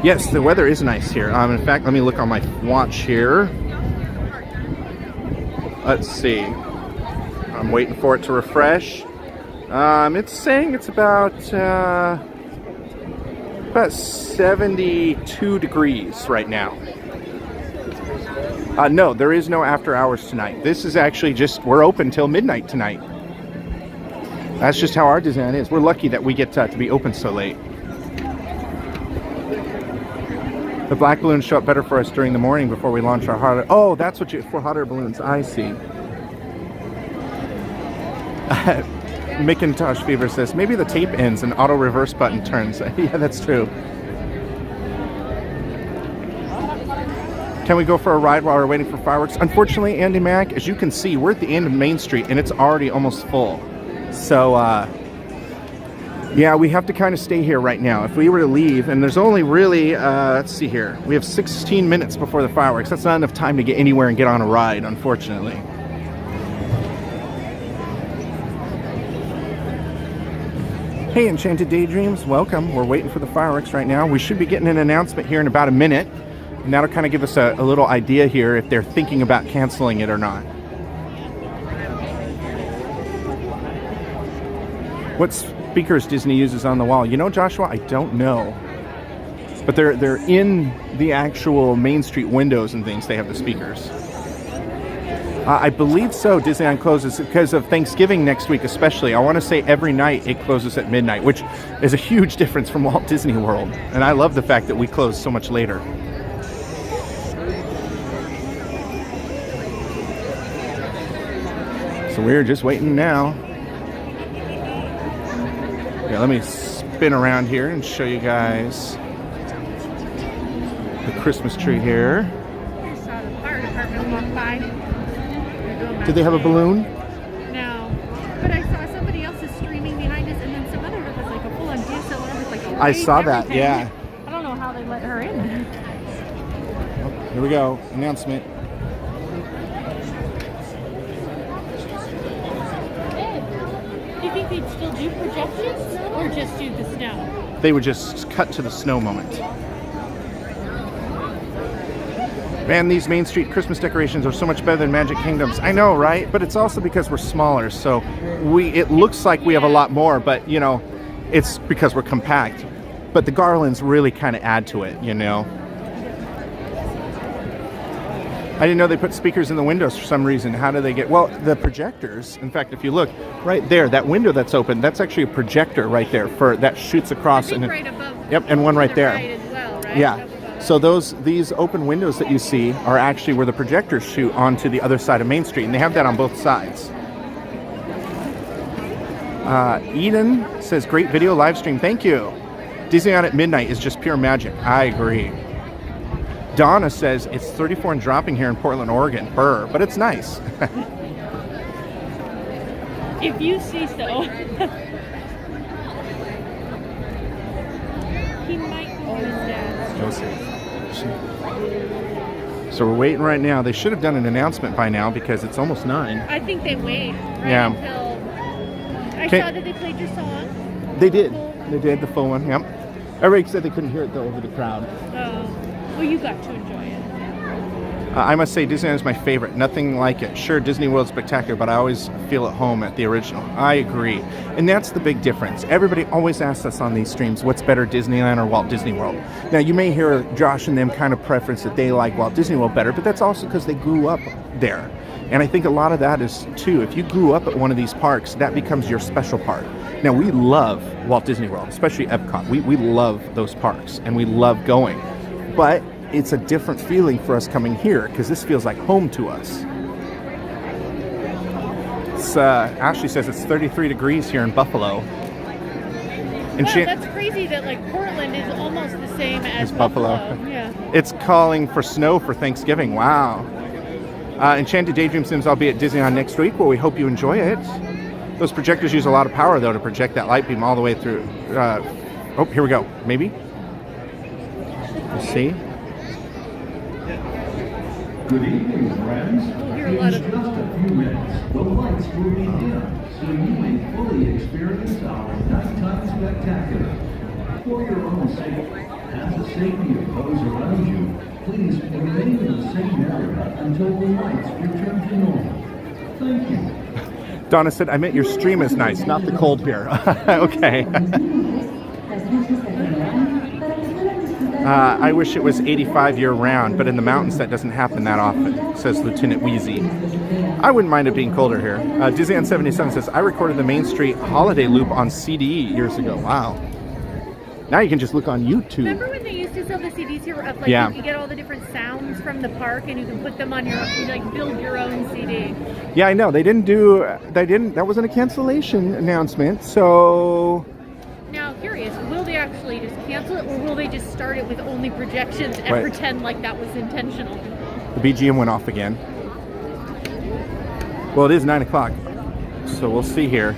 S1: Yes, the weather is nice here. In fact, let me look on my watch here. Let's see. I'm waiting for it to refresh. It's saying it's about 72 degrees right now. No, there is no after hours tonight. This is actually we're open till midnight tonight. That's just how our Disneyland is. We're lucky that we get to be open so late. The black balloons show up better for us during the morning before we launch our hot air. Oh, that's what for hot air balloons. I see. Macintosh Fever says, maybe the tape ends and auto reverse button turns. Yeah, that's true. Can we go for a ride while we're waiting for fireworks? Unfortunately, Andy Mack, as you can see, we're at the end of Main Street and it's already almost full. So, yeah, we have to kind of stay here right now. If we were to leave, and there's only really, let's see here, we have 16 minutes before the fireworks. That's not enough time to get anywhere and get on a ride, unfortunately. Hey, Enchanted Daydreams, welcome. We're waiting for the fireworks right now. We should be getting an announcement here in about a minute, and that'll kind of give us a little idea here if they're thinking about canceling it or not. What speakers Disney uses on the wall? Joshua, I don't know. But they're in the actual Main Street windows and things. They have the speakers. I believe so. Disneyland closes because of Thanksgiving next week, especially. I want to say every night it closes at midnight, which is a huge difference from Walt Disney World. And I love the fact that we close so much later. So we're just waiting now. Yeah, let me spin around here and show you guys the Christmas tree here.
S2: I saw the fire department walk by.
S1: Did they have a balloon?
S2: No. But I saw somebody else's streaming behind us, and then some other was like a full-on DSLR with like
S1: I saw that,
S2: everything.
S1: yeah.
S2: I don't know how they let her in.
S1: Oh, here we go. Announcement.
S2: Do you think they'd still do projections or just do the snow?
S1: They would just cut to the snow moment. Man, these Main Street Christmas decorations are so much better than Magic Kingdom's. I know, right? But it's also because we're smaller, so it looks like we have a lot more, but you know, it's because we're compact. But the garlands really kind of add to it, you know. I didn't know they put speakers in the windows for some reason. How do they get? Well, the projectors. In fact, if you look right there, that window that's open, that's actually a projector right there that shoots across.
S2: I think right above.
S1: Yep, and one right there.
S2: Right as well, right?
S1: Yeah. So these open windows that you see are actually where the projectors shoot onto the other side of Main Street, and they have that on both sides. Eden says, great video live stream. Thank you. Disneyland at midnight is just pure magic. I agree. Donna says, it's 34 and dropping here in Portland, Oregon. Burr, but it's nice.
S2: If you see so. He might go to his dad's.
S1: We'll see. So we're waiting right now. They should have done an announcement by now because it's almost 9.
S2: I think they wait right
S1: Yeah.
S2: until... I
S1: Okay.
S2: saw that they played your song.
S1: They did. They did the full one. Yep. Everybody said they couldn't hear it though over the crowd.
S2: Well, you got to enjoy it.
S1: I must say Disneyland is my favorite. Nothing like it. Sure, Disney World's spectacular, but I always feel at home at the original. I agree. And that's the big difference. Everybody always asks us on these streams, what's better, Disneyland or Walt Disney World? Now, you may hear Josh and them kind of preference that they like Walt Disney World better, but that's also because they grew up there. And I think a lot of that is, too, if you grew up at one of these parks, that becomes your special park. Now, we love Walt Disney World, especially Epcot. We love those parks, and we love going. But it's a different feeling for us coming here, because this feels like home to us. It's, Ashley says it's 33 degrees here in Buffalo. And
S2: Wow, that's crazy that like Portland is almost the same as
S1: Buffalo.
S2: Yeah.
S1: It's calling for snow for Thanksgiving. Wow. Enchanted Daydream Sims, I'll be at Disneyland next week. Well, we hope you enjoy it. Those projectors use a lot of power, though, to project that light beam all the way through. Oh, here we go. Maybe? Let's see.
S7: Good evening, friends.
S2: We'll hear a
S7: In
S2: lot
S7: just
S2: of-
S7: a few minutes, the lights will be dim, so you may fully experience our nighttime spectacular. For your own safety and the safety of those around you, please remain in the same area until the lights return to normal. Thank you.
S1: Donna said, I meant your stream is nice, not the cold here. Okay. I wish it was 85 year round, but in the mountains that doesn't happen that often, says Lieutenant Wheezy. I wouldn't mind it being colder here. Disneyland 77 says, I recorded the Main Street holiday loop on CD years ago. Wow. Now you can just look on YouTube.
S2: Remember when they used to sell the CDs here? Of, like,
S1: Yeah.
S2: you could get all the different sounds from the park, and you can put them on your, like, build your own CD.
S1: Yeah, I know. That wasn't a cancellation announcement, so...
S2: Now, curious, will they actually just cancel it, or will they just start it with only projections and
S1: Right.
S2: pretend like that was intentional?
S1: The BGM went off again. Well, it is 9 o'clock, so we'll see here.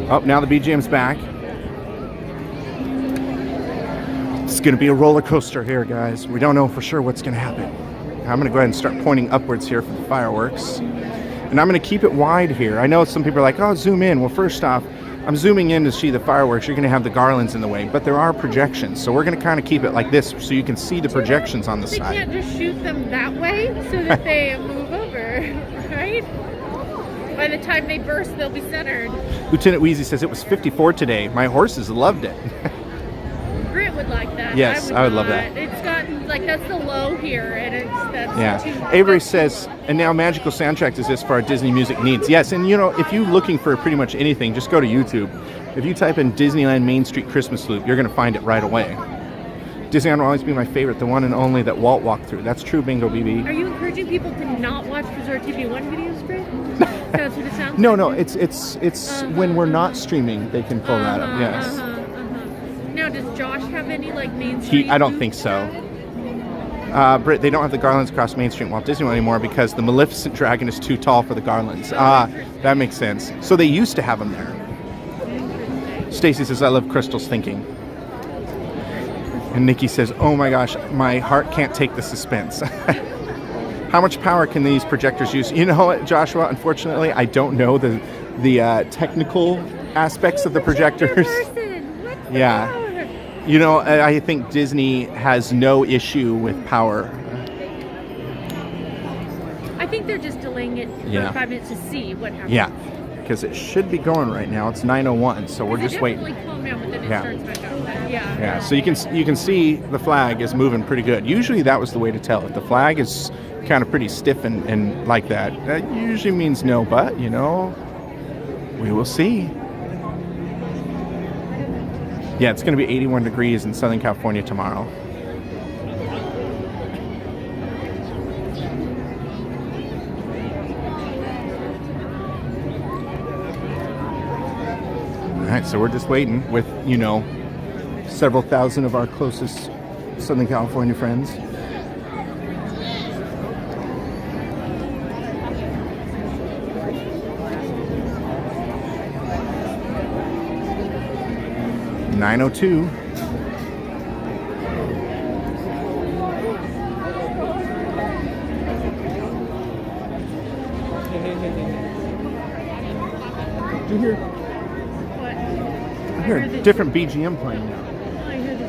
S1: Oh, now the BGM's back. It's going to be a roller coaster here, guys. We don't know for sure what's going to happen. I'm going to go ahead and start pointing upwards here for the fireworks. And I'm going to keep it wide here. I know some people are like, oh, zoom in. Well, first off, I'm zooming in to see the fireworks. You're going to have the garlands in the way, but there are projections. So we're going to kind of keep it like this so you can see the projections on the
S2: They
S1: side.
S2: can't just shoot them that way so that they move over, right? By the time they burst, they'll be centered.
S1: Lieutenant Wheezy says it was 54 today. My horses loved it.
S2: Britt would like that.
S1: Yes, I would love
S2: not.
S1: that.
S2: It's gotten like like that's the low here, and that's
S1: Yeah.
S2: too
S1: Avery says, and now Magical Soundtracks exists for our Disney music needs. Yes, and you know, if you're looking for pretty much anything, just go to YouTube. If you type in Disneyland Main Street Christmas Loop, you're going to find it right away. Disneyland will always be my favorite, the one and only that Walt walked through. That's true, Bingo BB.
S2: Are you encouraging people to not watch Resort TV1 videos, Chris? That's what it sounds
S1: No,
S2: like.
S1: no, it's when we're not streaming, they can pull that up. Yes.
S2: Now, does Josh have any like Main Street?
S1: I don't think so. Britt, they don't have the garlands across Main Street in Walt Disney World anymore because the Maleficent dragon is too tall for the garlands. That makes sense. So they used to have them there. Stacy says, I love Crystal's thinking. And Nikki says, oh my gosh, my heart can't take the suspense. How much power can these projectors use? You know what, Joshua, unfortunately, I don't know the technical aspects of the projectors. Yeah. You know, I think Disney has no issue with power.
S2: I think they're just delaying it for 5 minutes to see what happens.
S1: Yeah, because it should be going right now. It's 9:01, so we're just waiting.
S2: Calm down, but then it starts back up. Yeah.
S1: Yeah, so you can see the flag is moving pretty good. Usually that was the way to tell if the flag is kind of pretty stiff and like that. That usually means no, but you know, we will see. Yeah, it's going to be 81 degrees in Southern California tomorrow. All right, so we're just waiting with, you know, several thousand of our closest Southern California friends. $9:02. Did you hear?
S2: What?
S1: I hear a different BGM playing now.
S2: I hear the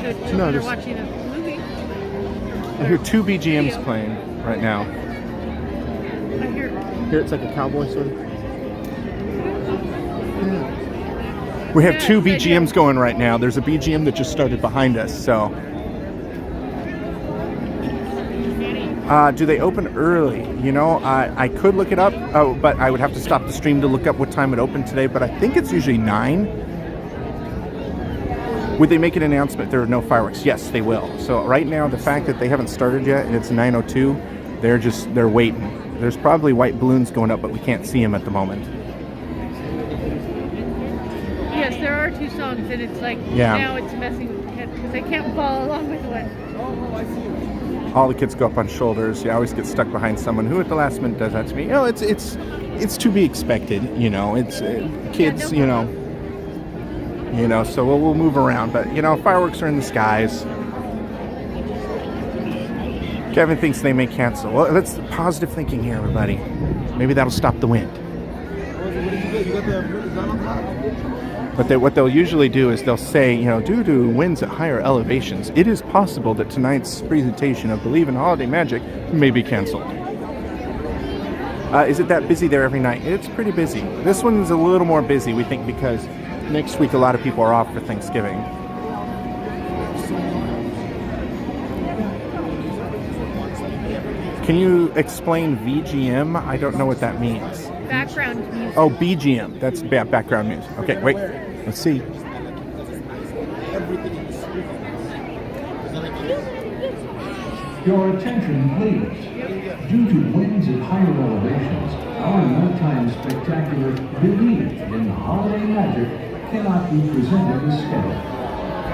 S1: No,
S2: children are
S1: just-
S2: watching a movie.
S1: I hear two BGMs playing right now.
S2: I hear.
S1: Here it's like a cowboy sort of. We have two BGMs going right now. There's a BGM that just started behind us, so. Do they open early? You know, I could look it up, but I would have to stop the stream to look up what time it opened today, but I think it's usually 9. Would they make an announcement there are no fireworks? Yes, they will. So right now, the fact that they haven't started yet and it's 9:02, they're waiting. There's probably white balloons going up, but we can't see them at the moment.
S2: Yes, there are 2 songs, and it's like now it's messing with the kids because they can't follow along with one.
S1: All the kids go up on shoulders. You always get stuck behind someone who at the last minute does that to me. You know, it's to be expected. You know, it's kids. You know. So we'll move around, but you know, fireworks are in the skies. Kevin thinks they may cancel. Well, that's positive thinking here, everybody. Maybe that'll stop the wind. But what they'll usually do is they'll say, you know, due to winds at higher elevations, it is possible that tonight's presentation of Believe in Holiday Magic may be canceled. Is it that busy there every night? It's pretty busy. This one's a little more busy, we think, because next week a lot of people are off for Thanksgiving. Can you explain VGM? I don't know what that means.
S2: Background music.
S1: Oh, BGM. That's background music. Okay, wait. Let's see.
S7: Your attention, please. Due to winds at higher elevations, our nighttime spectacular Believe in Holiday Magic cannot be presented as scheduled.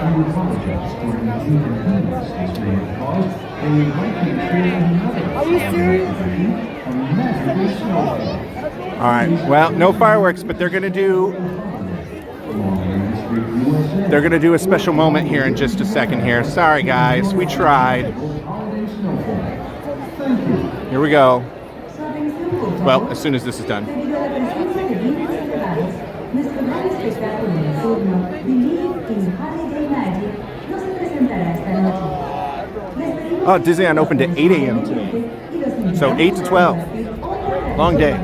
S7: We apologize for any inconvenience this may have caused, and we would like to share another a magical snowfall.
S1: All right. Well, no fireworks, but they're gonna do a special moment here in just a second here. Sorry, guys. We tried. Here we go. Well, as soon as this is done. Oh, Disneyland opened at 8 a.m. today. So 8 to 12. Long day.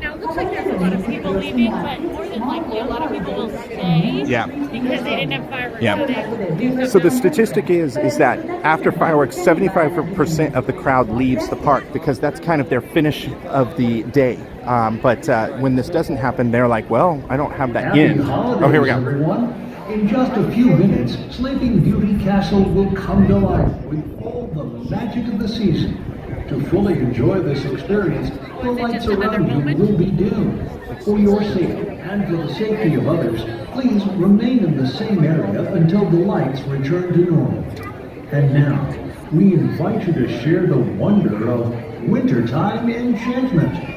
S2: Now looks like there's a lot of people leaving, but more than likely a lot of people will stay.
S1: Yeah.
S2: Because they didn't have fireworks.
S1: Yeah.
S2: So they do stuff
S1: So the
S2: now.
S1: statistic is that after fireworks, 75% of the crowd leaves the park because that's kind of their finish of the day. But when this doesn't happen, they're like, well, I don't have that
S7: Happy
S1: in.
S7: holidays,
S1: Oh, here we go.
S7: everyone. In just a few minutes, Sleeping Beauty Castle will come to life with all the magic of the season. To fully enjoy this experience, the lights around you will be dimmed. For your safety and for the safety of others, please remain in the same area until the lights return to normal. And now, we invite you to share the wonder of wintertime enchantment.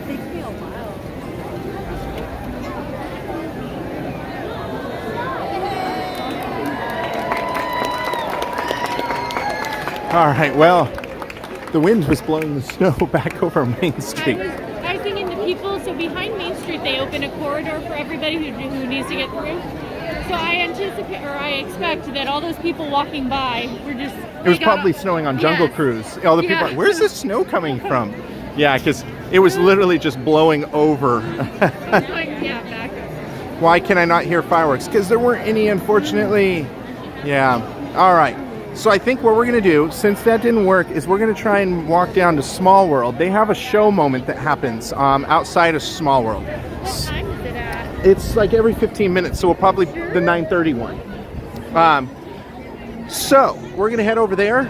S6: takes me a while.
S1: All right, well, the wind was blowing the snow back over Main
S2: I
S1: Street.
S2: was thinking the people, so behind Main Street, they open a corridor for everybody who needs to get through. So I expect that all those people walking by were just...
S1: It was probably snowing on Jungle
S2: Yes.
S1: Cruise. All the people
S2: Yeah.
S1: are like, where's this snow coming from? Yeah, because it was literally just blowing over.
S2: Yeah, back up.
S1: Why can I not hear fireworks? Because there weren't any, unfortunately. Yeah. All right. So I think what we're going to do, since that didn't work, is we're going to try and walk down to Small World. They have a show moment that happens outside of Small World.
S2: What time is it at?
S1: It's like every 15 minutes, so we'll probably the 9:30 one. So we're going to head over there,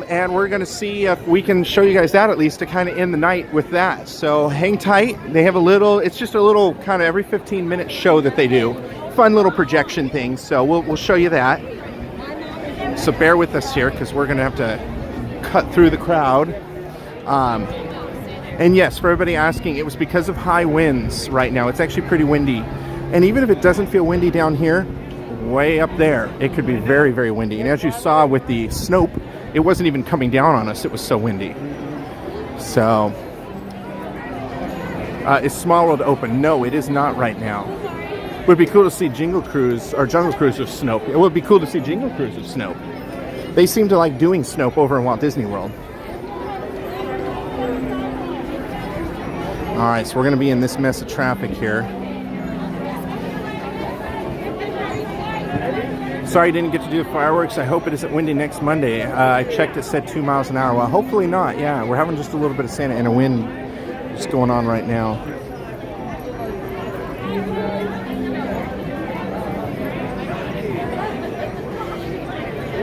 S1: and we're going to see if we can show you guys that at least to kind of end the night with that. So hang tight. They have it's just a little kind of every 15-minute show that they do. Fun little projection thing. So we'll show you that. So bear with us here because we're going to have to cut through the crowd. And yes, for everybody asking, it was because of high winds right now. It's actually pretty windy. And even if it doesn't feel windy down here, way up there, it could be very, very windy. And as you saw with the Snope, it wasn't even coming down on us. It was so windy. So, is Small World open? No, it is not right now. Would be cool to see Jungle Cruise with Snope. It would be cool to see Jingle Cruise with Snope. They seem to like doing Snope over in Walt Disney World. All right, so we're going to be in this mess of traffic here. Sorry I didn't get to do the fireworks. I hope it isn't windy next Monday. I checked, it said 2 miles an hour. Well, hopefully not. Yeah, we're having just a little bit of Santa Ana wind just going on right now.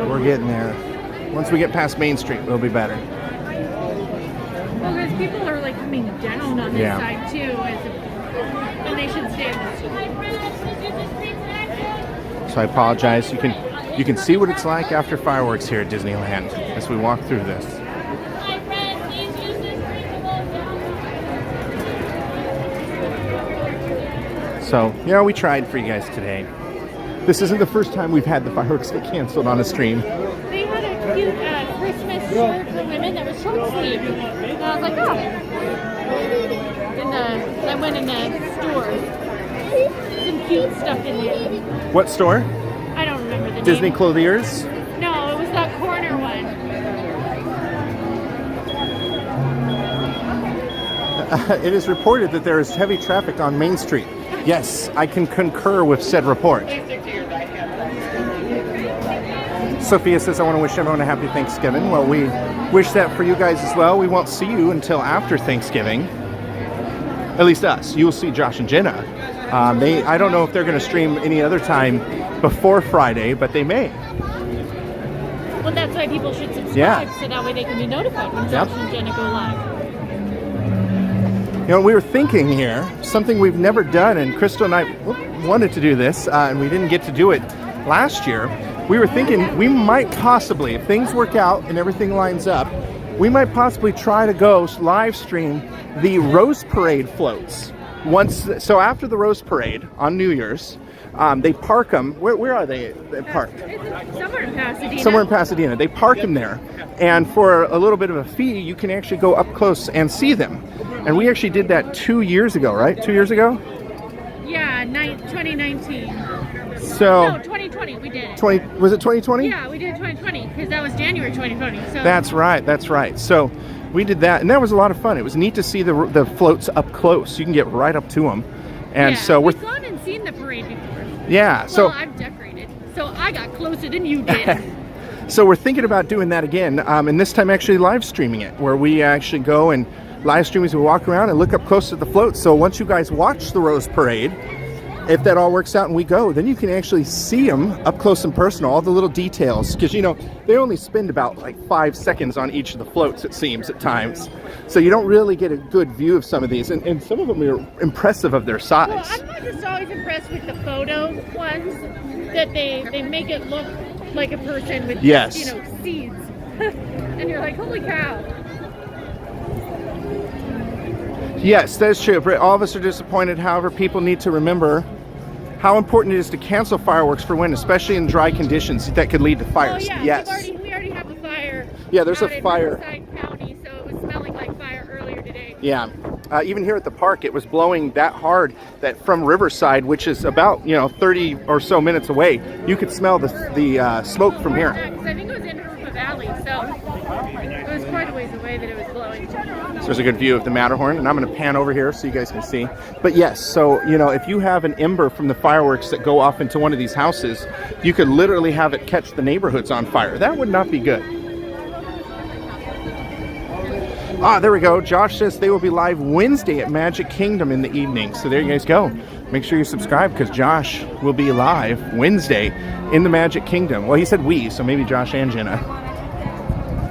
S1: We're getting there. Once we get past Main Street, we'll be better.
S2: Well, because people are like coming down on this
S1: Yeah.
S2: side too, and they should stay in this.
S1: So I apologize. You can see what it's like after fireworks here at Disneyland as we walk through this. So, yeah, we tried for you guys today. This isn't the first time we've had the fireworks get canceled on a stream.
S2: They had a cute Christmas shirt for women that was short sleeve. And I was like, oh. I went in the store. Some cute stuff in there.
S1: What store?
S2: I don't remember the
S1: Disney
S2: name.
S1: Clothiers?
S2: No, it was that corner one.
S1: It is reported that there is heavy traffic on Main Street. Yes, I can concur with said report. Sophia says, I want to wish everyone a happy Thanksgiving. Well, we wish that for you guys as well. We won't see you until after Thanksgiving. At least us. You'll see Josh and Jenna. I don't know if they're going to stream any other time before Friday, but they may.
S2: Well, that's why people should subscribe,
S1: Yeah.
S2: so that way they can be notified when Josh and Jenna go live.
S1: You know, we were thinking here, something we've never done, and Crystal and I wanted to do this, and we didn't get to do it last year. We were thinking we might possibly, if things work out and everything lines up, we might possibly try to go live stream the Rose Parade floats. So after the Rose Parade on New Year's, they park them. Where are they parked?
S2: Somewhere in Pasadena.
S1: Somewhere in Pasadena. They park them there, and for a little bit of a fee, you can actually go up close and see them. And we actually did that 2 years ago, right? 2 years ago?
S2: Yeah, 2019.
S1: So
S2: No, 2020, we did it.
S1: Was it 2020?
S2: Yeah, we did it 2020, because that was January 2020. So
S1: That's right. So we did that, and that was a lot of fun. It was neat to see the floats up close. You can get right up to them. And
S2: yeah,
S1: so
S2: we've gone and seen the parade before.
S1: yeah, so
S2: Well, I've decorated, so I got closer than you did.
S1: so we're thinking about doing that again, and this time actually live streaming it, where we actually go and live stream as we walk around and look up close to the floats. So once you guys watch the Rose Parade, if that all works out and we go, then you can actually see them up close and personal, all the little details, because you know they only spend about like 5 seconds on each of the floats, it seems at times, so you don't really get a good view of some of these, and some of them are impressive of their size.
S2: Well, I'm just always impressed with the photo ones, that they make it look like a person with
S1: Yes.
S2: seeds. And you're like, holy cow.
S1: Yes, that is true. But all of us are disappointed. However, people need to remember how important it is to cancel fireworks for wind, especially in dry conditions that could lead to fires.
S2: Oh yeah,
S1: Yes.
S2: we already have a fire.
S1: Yeah, there's
S2: out
S1: a
S2: in
S1: fire.
S2: Riverside County, so it was smelling like fire earlier today.
S1: Yeah. Even here at the park, it was blowing that hard that from Riverside, which is about 30 or so minutes away, you could smell the smoke from here.
S2: Yeah, 'cause I think it was in Napa Valley, so it was quite a ways away that it was blowing.
S1: So there's a good view of the Matterhorn, and I'm going to pan over here so you guys can see. But yes, so if you have an ember from the fireworks that go off into one of these houses, you could literally have it catch the neighborhoods on fire. That would not be good. Ah, there we go. Josh says they will be live Wednesday at Magic Kingdom in the evening. So there you guys go. Make sure you subscribe because Josh will be live Wednesday in the Magic Kingdom. Well, he said we, so maybe Josh and Jenna.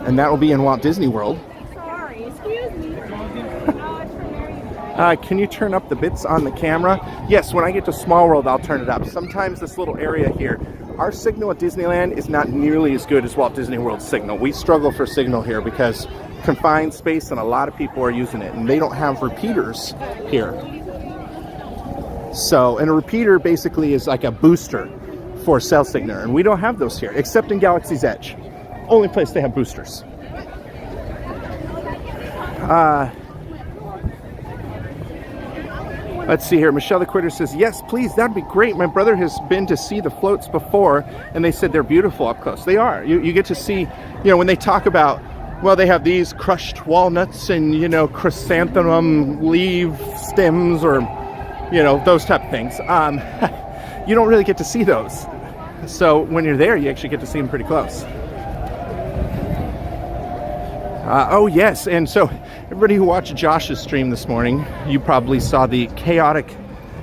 S1: And that will be in Walt Disney World.
S2: Sorry, excuse me.
S1: Can you turn up the bits on the camera? Yes, when I get to Small World, I'll turn it up. Sometimes this little area here, our signal at Disneyland is not nearly as good as Walt Disney World's signal. We struggle for signal here because confined space and a lot of people are using it, and they don't have repeaters here. So, and a repeater basically is like a booster for cell signal, and we don't have those here, except in Galaxy's Edge. Only place they have boosters. Let's see here. Michelle the Quitter says, yes, please, that'd be great. My brother has been to see the floats before, and they said they're beautiful up close. They are. You get to see, when they talk about, well, they have these crushed walnuts and, chrysanthemum leaf stems or, those type of things. You don't really get to see those. So when you're there, you actually get to see them pretty close. Oh, yes. And so everybody who watched Josh's stream this morning, you probably saw the chaotic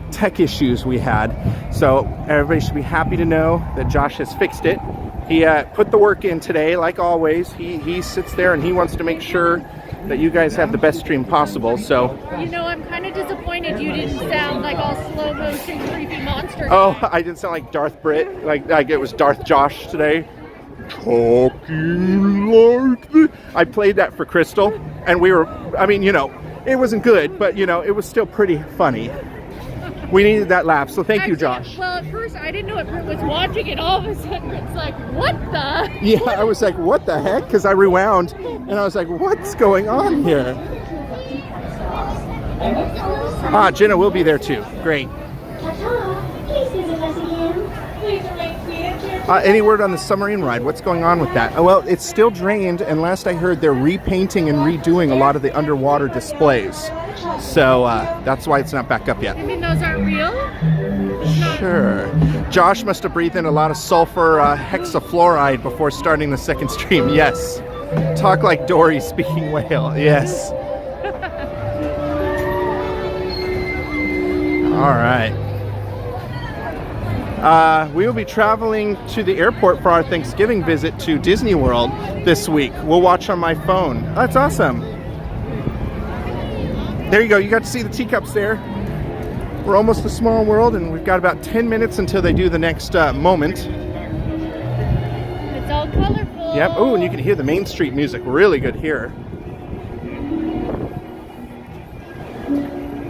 S1: tech issues we had. So everybody should be happy to know that Josh has fixed it. He put the work in today, like always. He sits there and he wants to make sure that you guys have the best stream possible. So
S2: I'm kind of disappointed you didn't sound like all slow motion creepy monster.
S1: Oh, I didn't sound like Darth Brit, like it was Darth Josh today. Talking like this. I played that for Crystal, and we were, it wasn't good, but it was still pretty funny. We needed that laugh, so thank you, Josh.
S2: Well, at first I didn't know what Britt was watching, and all of a sudden it's like, what the?
S1: Yeah, I was like, what the heck? Because I rewound, and I was like, what's going on here? Jenna will be there too. Great. Any word on the submarine ride? What's going on with that? Well, it's still drained, and last I heard, they're repainting and redoing a lot of the underwater displays. So that's why it's not back up yet.
S2: You mean those aren't real?
S1: Sure. Josh must have breathed in a lot of sulfur hexafluoride before starting the second stream. Yes. Talk like Dory speaking whale. Yes. All right. We will be traveling to the airport for our Thanksgiving visit to Disney World this week. We'll watch on my phone. Oh, that's awesome. There you go. You got to see the teacups there. We're almost to Small World, and we've got about 10 minutes until they do the next moment.
S2: It's all colorful.
S1: Yep. Oh, and you can hear the Main Street music really good here.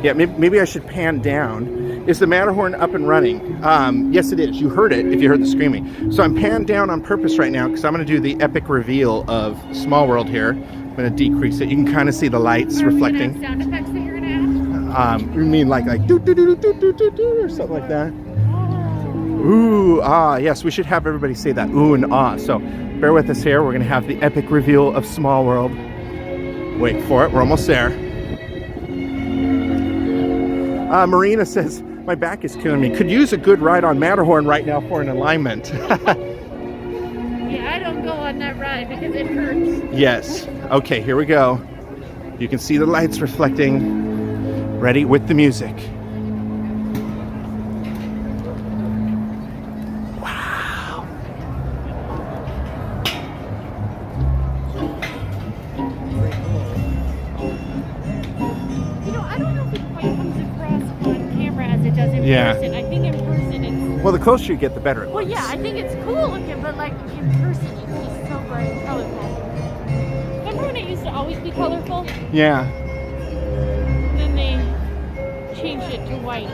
S1: Yeah, maybe I should pan down. Is the Matterhorn up and running? Yes, it is. You heard it if you heard the screaming. So I'm panned down on purpose right now because I'm going to do the epic reveal of Small World here. I'm going to decrease it. You can kind of see the lights reflecting.
S2: Sound effects that you're going to add?
S1: You mean like do do do do do do do or something like that? Ooh, ah, yes. We should have everybody say that. Ooh and ah. So bear with us here. We're going to have the epic reveal of Small World. Wait for it. We're almost there. Marina says, my back is killing me. Could use a good ride on Matterhorn right now for an alignment.
S2: Yeah, I don't go on that ride because it hurts.
S1: Yes. Okay, here we go. You can see the lights reflecting. Ready with the music. Wow.
S2: I don't know if it quite comes across on camera as it does in person. I think in person it's...
S1: Well, the closer you get, the better it looks.
S2: Well, yeah, I think it's cool looking, but like in person it's just so bright and colorful. Remember when it used to always be colorful?
S1: Yeah.
S2: And then to white.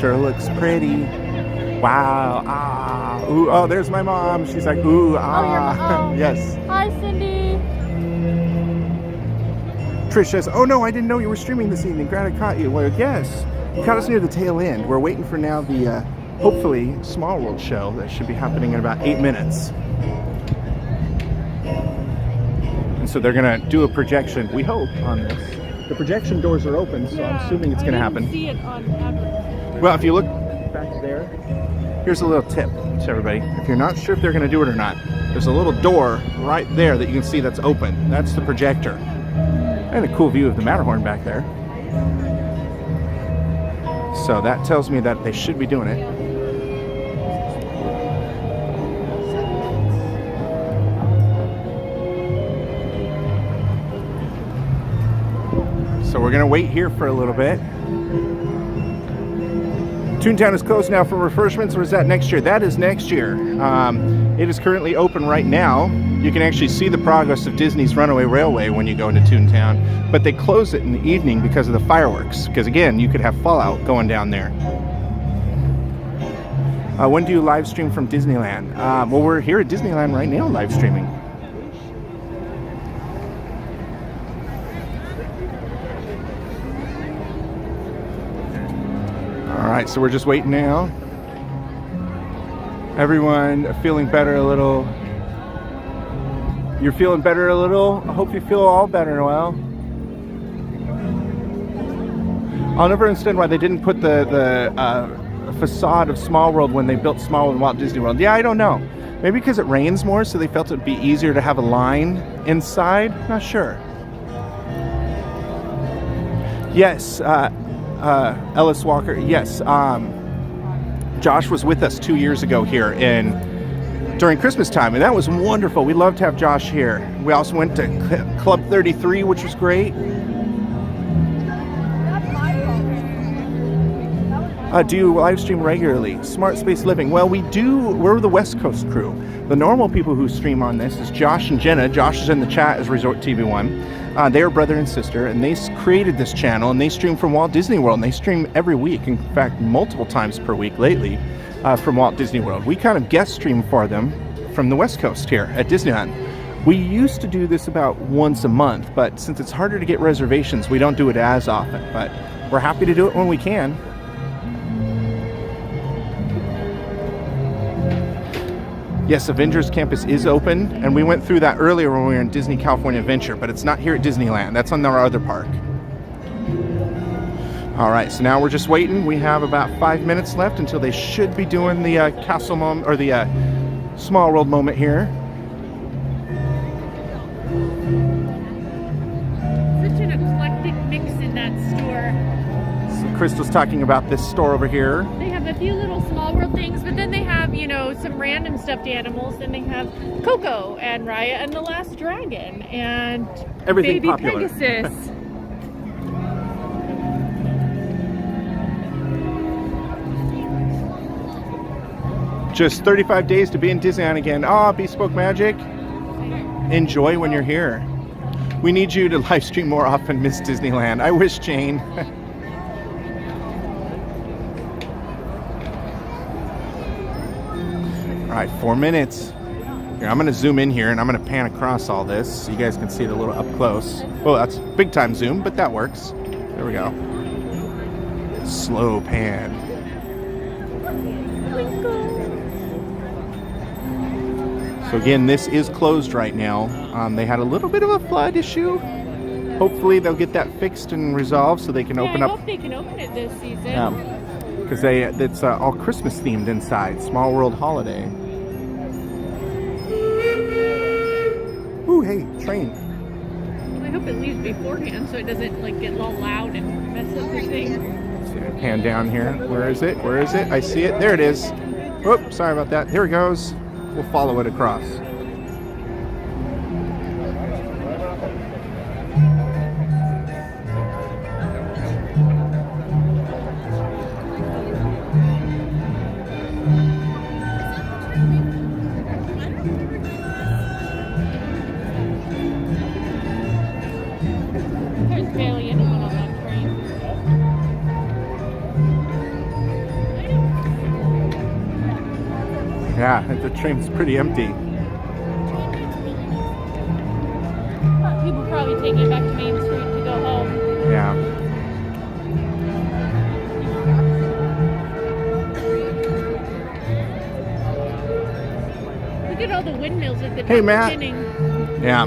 S1: Sure looks pretty. Wow. Ah. Ooh. Oh, there's my mom. She's like, ooh. Ah.
S2: Oh.
S1: Yes.
S2: Hi, Cindy.
S1: Trish says, oh no, I didn't know you were streaming this evening. Glad I caught you. Well, yes. You caught us near the tail end. We're waiting for now the, hopefully, Small World show that should be happening in about 8 minutes. And so they're going to do a projection, we hope, on this. The projection doors are open, so I'm assuming it's going to happen.
S2: See it on advertising.
S1: Well, if you look back there, here's a little tip to everybody. If you're not sure if they're going to do it or not, there's a little door right there that you can see that's open. That's the projector. And a cool view of the Matterhorn back there. So that tells me that they should be doing it. So we're going to wait here for a little bit. Toontown is closed now for refreshments, or is that next year? That is next year. It is currently open right now. You can actually see the progress of Disney's Runaway Railway when you go into Toontown, but they close it in the evening because of the fireworks, because again, you could have fallout going down there. When do you live stream from Disneyland? Well, we're here at Disneyland right now live streaming. Alright, so we're just waiting now. Everyone feeling better a little. You're feeling better a little? I hope you feel all better, Noel. I'll never understand why they didn't put the facade of Small World when they built Small World and Walt Disney World. Yeah, I don't know. Maybe because it rains more, so they felt it would be easier to have a line inside? Not sure. Yes, Ellis Walker, yes. Josh was with us 2 years ago here during Christmas time, and that was wonderful. We loved to have Josh here. We also went to Club 33, which was great. Do you live stream regularly? Smart Space Living. Well, we do. We're the West Coast crew. The normal people who stream on this is Josh and Jenna. Josh is in the chat as Resort TV One. They are brother and sister, and they created this channel, and they stream from Walt Disney World, and they stream every week. In fact, multiple times per week lately from Walt Disney World. We kind of guest stream for them from the West Coast here at Disneyland. We used to do this about once a month, but since it's harder to get reservations, we don't do it as often. But we're happy to do it when we can. Yes, Avengers Campus is open, and we went through that earlier when we were in Disney California Adventure, but it's not here at Disneyland. That's on our other park. All right, so now we're just waiting. We have about 5 minutes left until they should be doing the castle moment, or the Small World moment here.
S2: Such an eclectic mix in that store.
S1: So Crystal's talking about this store over here.
S2: They have a few little Small World things, but then they have, you know, some random stuffed animals. Then they have Coco and Raya and the Last Dragon and
S1: Everything
S2: Baby
S1: popular.
S2: Pegasus.
S1: Just 35 days to be in Disneyland again. Ah, Bespoke Magic. Enjoy when you're here. We need you to live stream more often, Miss Disneyland. I wish, Jane. All right, 4 minutes. Here, I'm gonna zoom in here and I'm gonna pan across all this so you guys can see it a little up close. Oh, that's big time zoom, but that works. There we go. Slow pan. So again, this is closed right now. They had a little bit of a flood issue. Hopefully they'll get that fixed and resolved so they can open
S2: I
S1: up.
S2: hope they can open it this season.
S1: Because it's all Christmas themed inside. Small World Holiday. Ooh, hey, train.
S2: I hope it leaves beforehand so it doesn't like get all loud and mess up the thing.
S1: See, pan down here. Where is it? Where is it? I see it. There it is. Whoop, sorry about that. Here it goes. We'll follow it across.
S2: There's barely anyone on that train.
S1: Yeah, the train's pretty empty.
S2: People probably take it back to Main Street to go home.
S1: Yeah.
S2: Look at all the windmills at the
S1: Hey,
S2: top
S1: Matt.
S2: spinning.
S1: Yeah.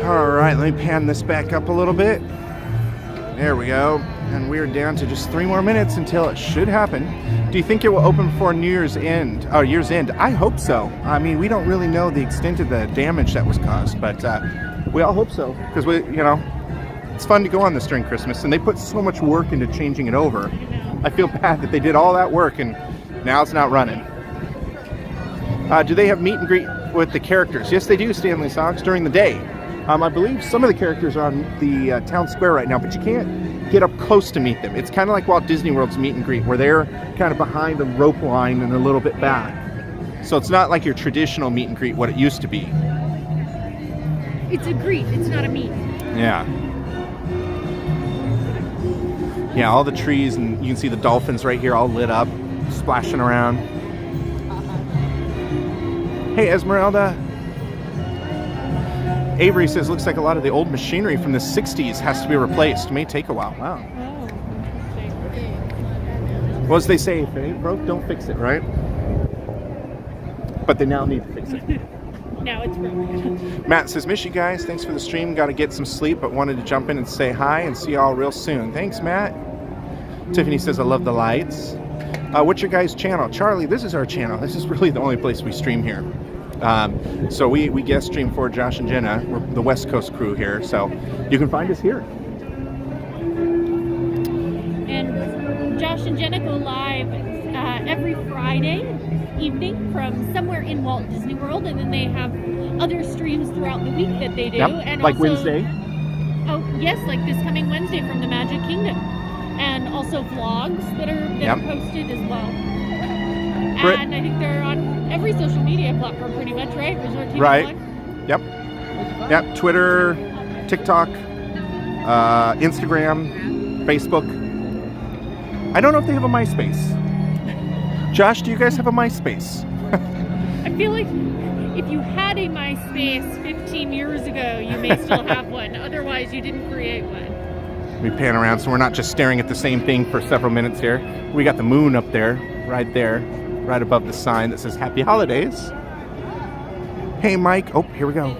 S1: All right, let me pan this back up a little bit. There we go. And we're down to just 3 more minutes until it should happen. Do you think it will open before Year's End? Oh, Year's End. I hope so. I mean, we don't really know the extent of the damage that was caused, but we all hope so because it's fun to go on this during Christmas, and they put so much work into changing it over. I feel bad that they did all that work and now it's not running. Do they have meet and greet with the characters? Yes, they do, Stanley Socks, during the day. I believe some of the characters are on the town square right now, but you can't get up close to meet them. It's kind of like Walt Disney World's meet and greet, where they're kind of behind the rope line and a little bit back. So it's not like your traditional meet and greet, what it used to be.
S2: It's a greet, it's not a meet.
S1: Yeah. Yeah, all the trees, and you can see the dolphins right here all lit up, splashing around. Hey, Esmeralda. Avery says, looks like a lot of the old machinery from the 60s has to be replaced. May take a while. Wow.
S2: Oh,
S1: What as they say, if it ain't broke, don't fix it, right? But they now need to fix it.
S2: now it's broken.
S1: Matt says, miss you guys. Thanks for the stream. Got to get some sleep, but wanted to jump in and say hi and see y'all real soon. Thanks, Matt. Tiffany says, I love the lights. What's your guys' channel? Charlie, this is our channel. This is really the only place we stream here. So we guest stream for Josh and Jenna. We're the West Coast crew here, so you can find us here.
S2: And Josh and Jenna go live every Friday evening from somewhere in Walt Disney World, and then they have other streams throughout the week that they do.
S1: Yep,
S2: And
S1: like
S2: also,
S1: Wednesday.
S2: Oh yes, like this coming Wednesday from the Magic Kingdom, and also vlogs that are posted as well. And I think they're on every social media platform pretty much, right? Resort TV
S1: Right.
S2: Vlog?
S1: Yep. Twitter, TikTok, Instagram, Facebook. I don't know if they have a MySpace. Josh, do you guys have a MySpace?
S2: I feel like if you had a MySpace 15 years ago, you may still have one. Otherwise, you didn't create one.
S1: We pan around so we're not just staring at the same thing for several minutes here. We got the moon up there, right above the sign that says Happy Holidays. Hey, Mike. Oh, here we go.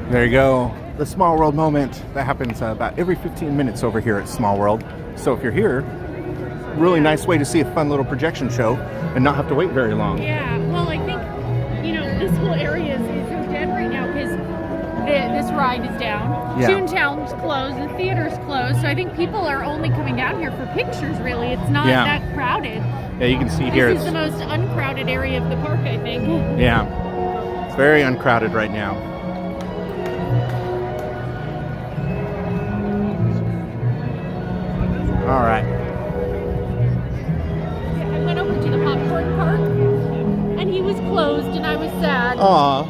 S1: There you go. The Small World moment. That happens about every 15 minutes over here at Small World. So if you're here, really nice way to see a fun little projection show and not have to wait very long.
S2: Yeah, well, I think, this whole area is so dead right now because this ride is down.
S1: Yeah.
S2: Toontown's closed, the theater's closed, so I think people are only coming down here for pictures, really. It's not
S1: Yeah.
S2: that crowded.
S1: Yeah, you can see here.
S2: This is the most uncrowded area of the park, I think.
S1: Yeah, it's very uncrowded right now. All right.
S2: I went over to the popcorn park, and he was closed, and I was sad.
S1: Aw.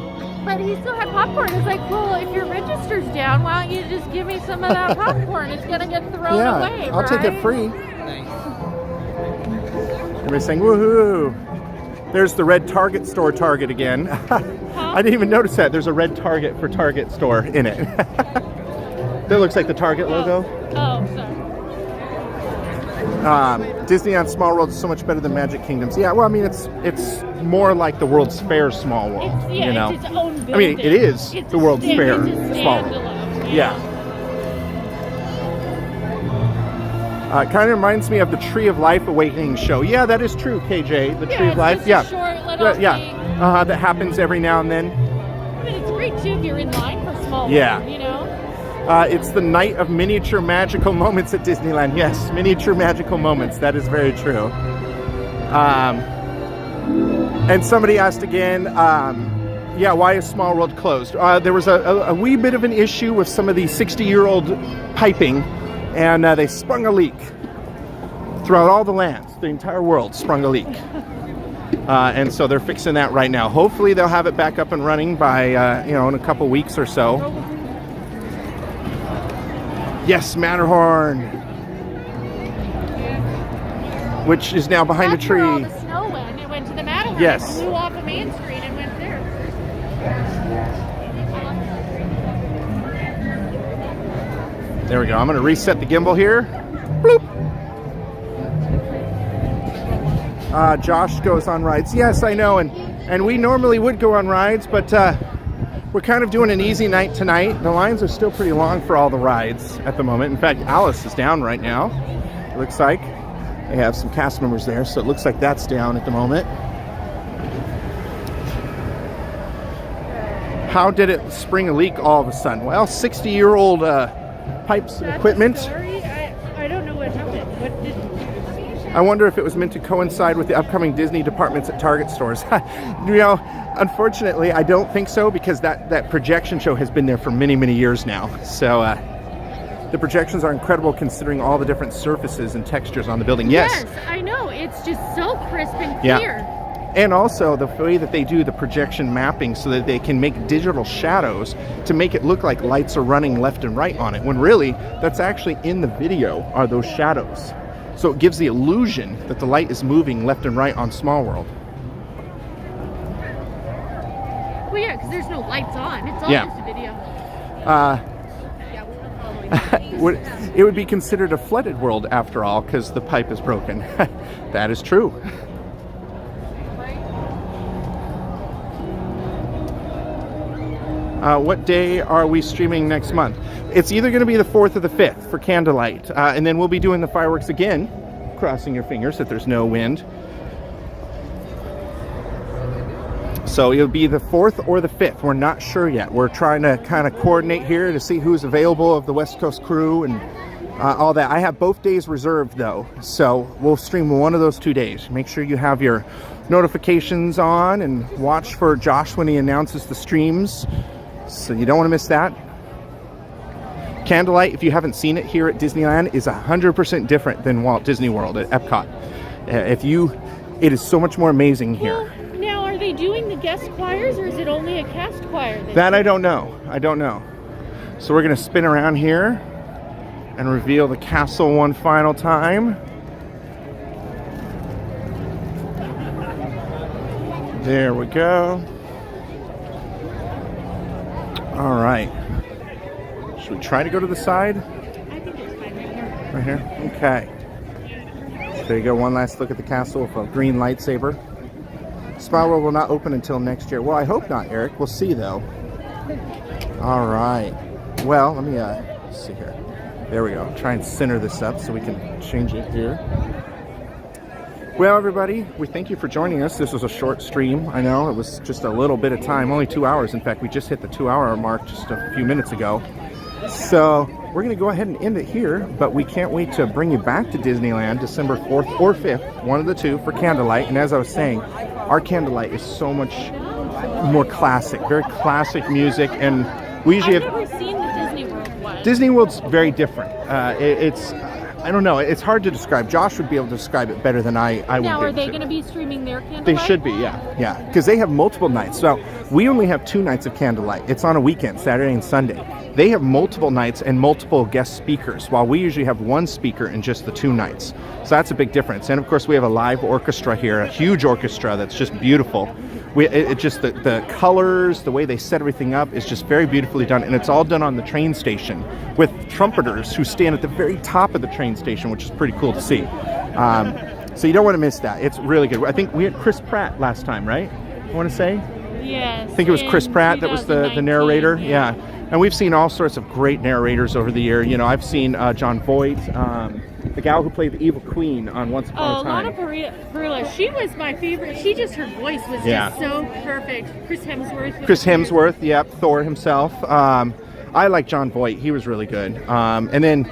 S2: But he still had popcorn. It's like, well, if your register's down, why don't you just give me some of that popcorn? It's gonna get thrown away,
S1: I'll take it
S2: right?
S1: free. Everybody's saying woohoo! There's the red Target store Target again. I didn't even notice that. There's a red Target for Target store in it. That looks like the Target logo.
S2: Oh, sorry.
S1: Disneyland Small World is so much better than Magic Kingdoms. Yeah, well, I mean, it's more like the World's Fair Small World.
S2: It's, yeah,
S1: you know?
S2: it's its own building.
S1: I mean, it is
S2: It's
S1: the World's Fair
S2: It's a
S1: Small World.
S2: standalone.
S1: Yeah. Kind of reminds me of the Tree of Life Awakening show. Yeah, that is true, KJ. The Tree of
S2: It's
S1: Life.
S2: just
S1: Yeah.
S2: a short little
S1: Yeah.
S2: thing.
S1: That happens every now and then.
S2: I mean, it's great too if you're in line for Small
S1: Yeah.
S2: World, you know?
S1: It's the night of miniature magical moments at Disneyland. Yes, miniature magical moments. That is very true. And somebody asked again, yeah, why is Small World closed? There was a wee bit of an issue with some of the 60-year-old piping, and they sprung a leak. Throughout all the lands, the entire world sprung a leak. And so they're fixing that right now. Hopefully they'll have it back up and running by, in a couple weeks or so. Yes, Matterhorn, which is now behind
S2: That's
S1: a tree.
S2: where all the snow went. It went to the Matterhorn.
S1: Yes.
S2: It flew off of Main Street and went there.
S1: There we go. I'm going to reset the gimbal here. Bloop. Josh goes on rides. Yes, I know, and we normally would go on rides, but we're kind of doing an easy night tonight. The lines are still pretty long for all the rides at the moment. In fact, Alice is down right now. It looks like they have some cast members there, so it looks like that's down at the moment. How did it spring a leak all of a sudden? Well, 60-year-old pipes and equipment.
S2: Sorry, I don't know what happened. What did...
S1: I wonder if it was meant to coincide with the upcoming Disney departments at Target stores. Unfortunately, I don't think so, because that projection show has been there for many, many years now. So the projections are incredible considering all the different surfaces and textures on the building. Yes,
S2: I know. It's just so crisp and clear.
S1: Yeah. And also the way that they do the projection mapping so that they can make digital shadows to make it look like lights are running left and right on it, when really that's actually in the video are those shadows. So it gives the illusion that the light is moving left and right on Small World.
S2: Well, yeah, because there's no lights on. It's all just a video.
S1: It would be considered a flooded world after all, because the pipe is broken. That is true. What day are we streaming next month? It's either going to be the 4th or the 5th for Candlelight. And then we'll be doing the fireworks again, crossing your fingers that there's no wind. So it'll be the 4th or the 5th. We're not sure yet. We're trying to kind of coordinate here to see who's available of the West Coast crew and all that. I have both days reserved though, so we'll stream one of those 2 days. Make sure you have your notifications on and watch for Josh when he announces the streams, so you don't want to miss that. Candlelight, if you haven't seen it here at Disneyland, is 100% different than Walt Disney World at Epcot. It is so much more amazing here.
S2: Well, now, are they doing the guest choirs, or is it only a cast choir?
S1: That I don't know. I don't know. So we're going to spin around here and reveal the castle one final time. There we go. All right. Should we try to go to the side?
S2: I think it's fine right here.
S1: Right here? Okay. There you go. One last look at the castle with a green lightsaber. Small World will not open until next year. Well, I hope not, Eric. We'll see, though. All right. Well, let me see here. There we go. Try and center this up so we can change it here. Well, everybody, we thank you for joining us. This was a short stream. I know it was just a little bit of time, only 2 hours. In fact, we just hit the 2-hour mark just a few minutes ago. So we're going to go ahead and end it here, but we can't wait to bring you back to Disneyland December 4th or 5th, one of the two, for candlelight. And as I was saying, our candlelight is so much more classic, very classic music, and we usually
S2: I've
S1: have...
S2: never seen the Disney World one.
S1: Disney World's very different. It's, I don't know, it's hard to describe. Josh would be able to describe it better than I would be
S2: Now,
S1: able
S2: are they
S1: to.
S2: going to be streaming their candlelight?
S1: They should be, yeah, because they have multiple nights. So we only have 2 nights of candlelight. It's on a weekend, Saturday and Sunday. They have multiple nights and multiple guest speakers, while we usually have one speaker in just the 2 nights. So that's a big difference. And of course, we have a live orchestra here, a huge orchestra that's just beautiful. It just the colors, the way they set everything up is just very beautifully done, and it's all done on the train station with trumpeters who stand at the very top of the train station, which is pretty cool to see. So you don't want to miss that. It's really good. I think we had Chris Pratt last time, right? I want to say.
S2: Yes.
S1: I think it was Chris Pratt that was the narrator. Yeah. And we've seen all sorts of great narrators over the year. You know, I've seen John Voight, the gal who played the evil queen on Once Upon a Time.
S2: Lana Parrilla, she was my favorite. She just, her voice was just so perfect. Chris Hemsworth.
S1: Yep, Thor himself. I like John Voight. He was really good. And then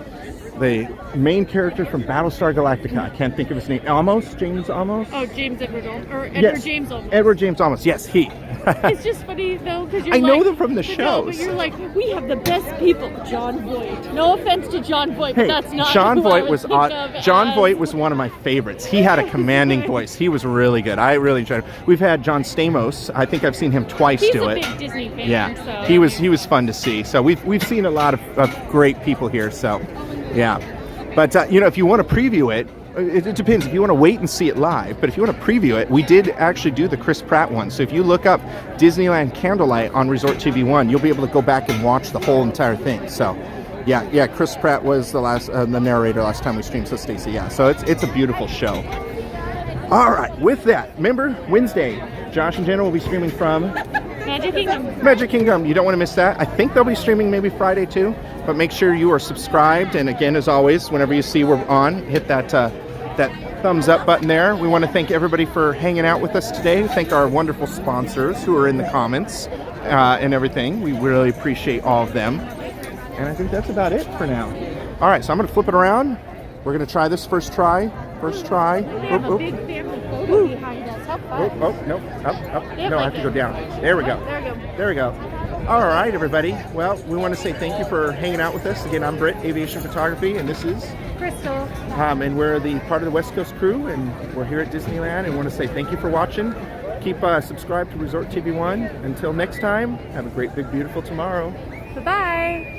S1: the main character from Battlestar Galactica, I can't think of his name. James Olmos?
S2: Oh, James Edward Olmos. Or Edward
S1: Yes.
S2: James Olmos.
S1: Edward James Olmos, yes, he.
S2: It's just funny though, because you're
S1: I know
S2: like,
S1: them from the
S2: No, but
S1: shows.
S2: you're like, we have the best people. John Voight. No offense to John Voight, but
S1: Hey,
S2: that's not
S1: John
S2: who I
S1: Voight
S2: would
S1: was
S2: think
S1: odd.
S2: of
S1: John
S2: as-
S1: Voight was one of my favorites. He had a commanding voice. He was really good. I really enjoyed him. We've had John Stamos. I think I've seen him twice
S2: He's
S1: do
S2: a
S1: it.
S2: big Disney fan.
S1: Yeah,
S2: So.
S1: he was fun to see. So we've seen a lot of great people here. So yeah, but you know, if you want to preview it, it depends. If you want to wait and see it live, but if you want to preview it, we did actually do the Chris Pratt one. So if you look up Disneyland Candlelight on Resort TV 1, you'll be able to go back and watch the whole entire thing. So yeah, Chris Pratt was the narrator last time we streamed. So Stacy, yeah. So it's a beautiful show. All right, with that, remember Wednesday, Josh and Jenna will be streaming from
S2: Magic Kingdom.
S1: Magic Kingdom. You don't want to miss that. I think they'll be streaming maybe Friday too, but make sure you are subscribed. And again, as always, whenever you see we're on, hit that thumbs up button there. We want to thank everybody for hanging out with us today. Thank our wonderful sponsors who are in the comments and everything. We really appreciate all of them. And I think that's about it for now. All right, so I'm going to flip it around. We're going to try this first try.
S2: We have a big family photo behind us. How fun.
S1: No, up.
S2: Yeah,
S1: No, I
S2: like
S1: have to
S2: it.
S1: go down. There we go.
S2: There we go.
S1: All right, everybody. Well, we want to say thank you for hanging out with us. Again, I'm Britt, Aviation Photography, and this is
S2: Crystal.
S1: and we're the part of the West Coast crew, and we're here at Disneyland, and want to say thank you for watching. Keep subscribed to Resort TV 1. Until next time, have a great, big, beautiful tomorrow.
S2: Bye-bye.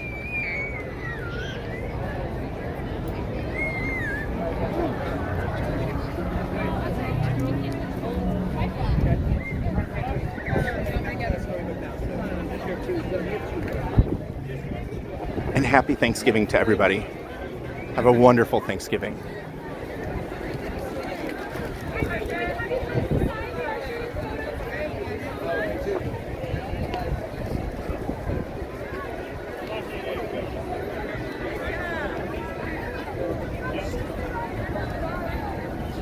S1: And happy Thanksgiving to everybody. Have a wonderful Thanksgiving.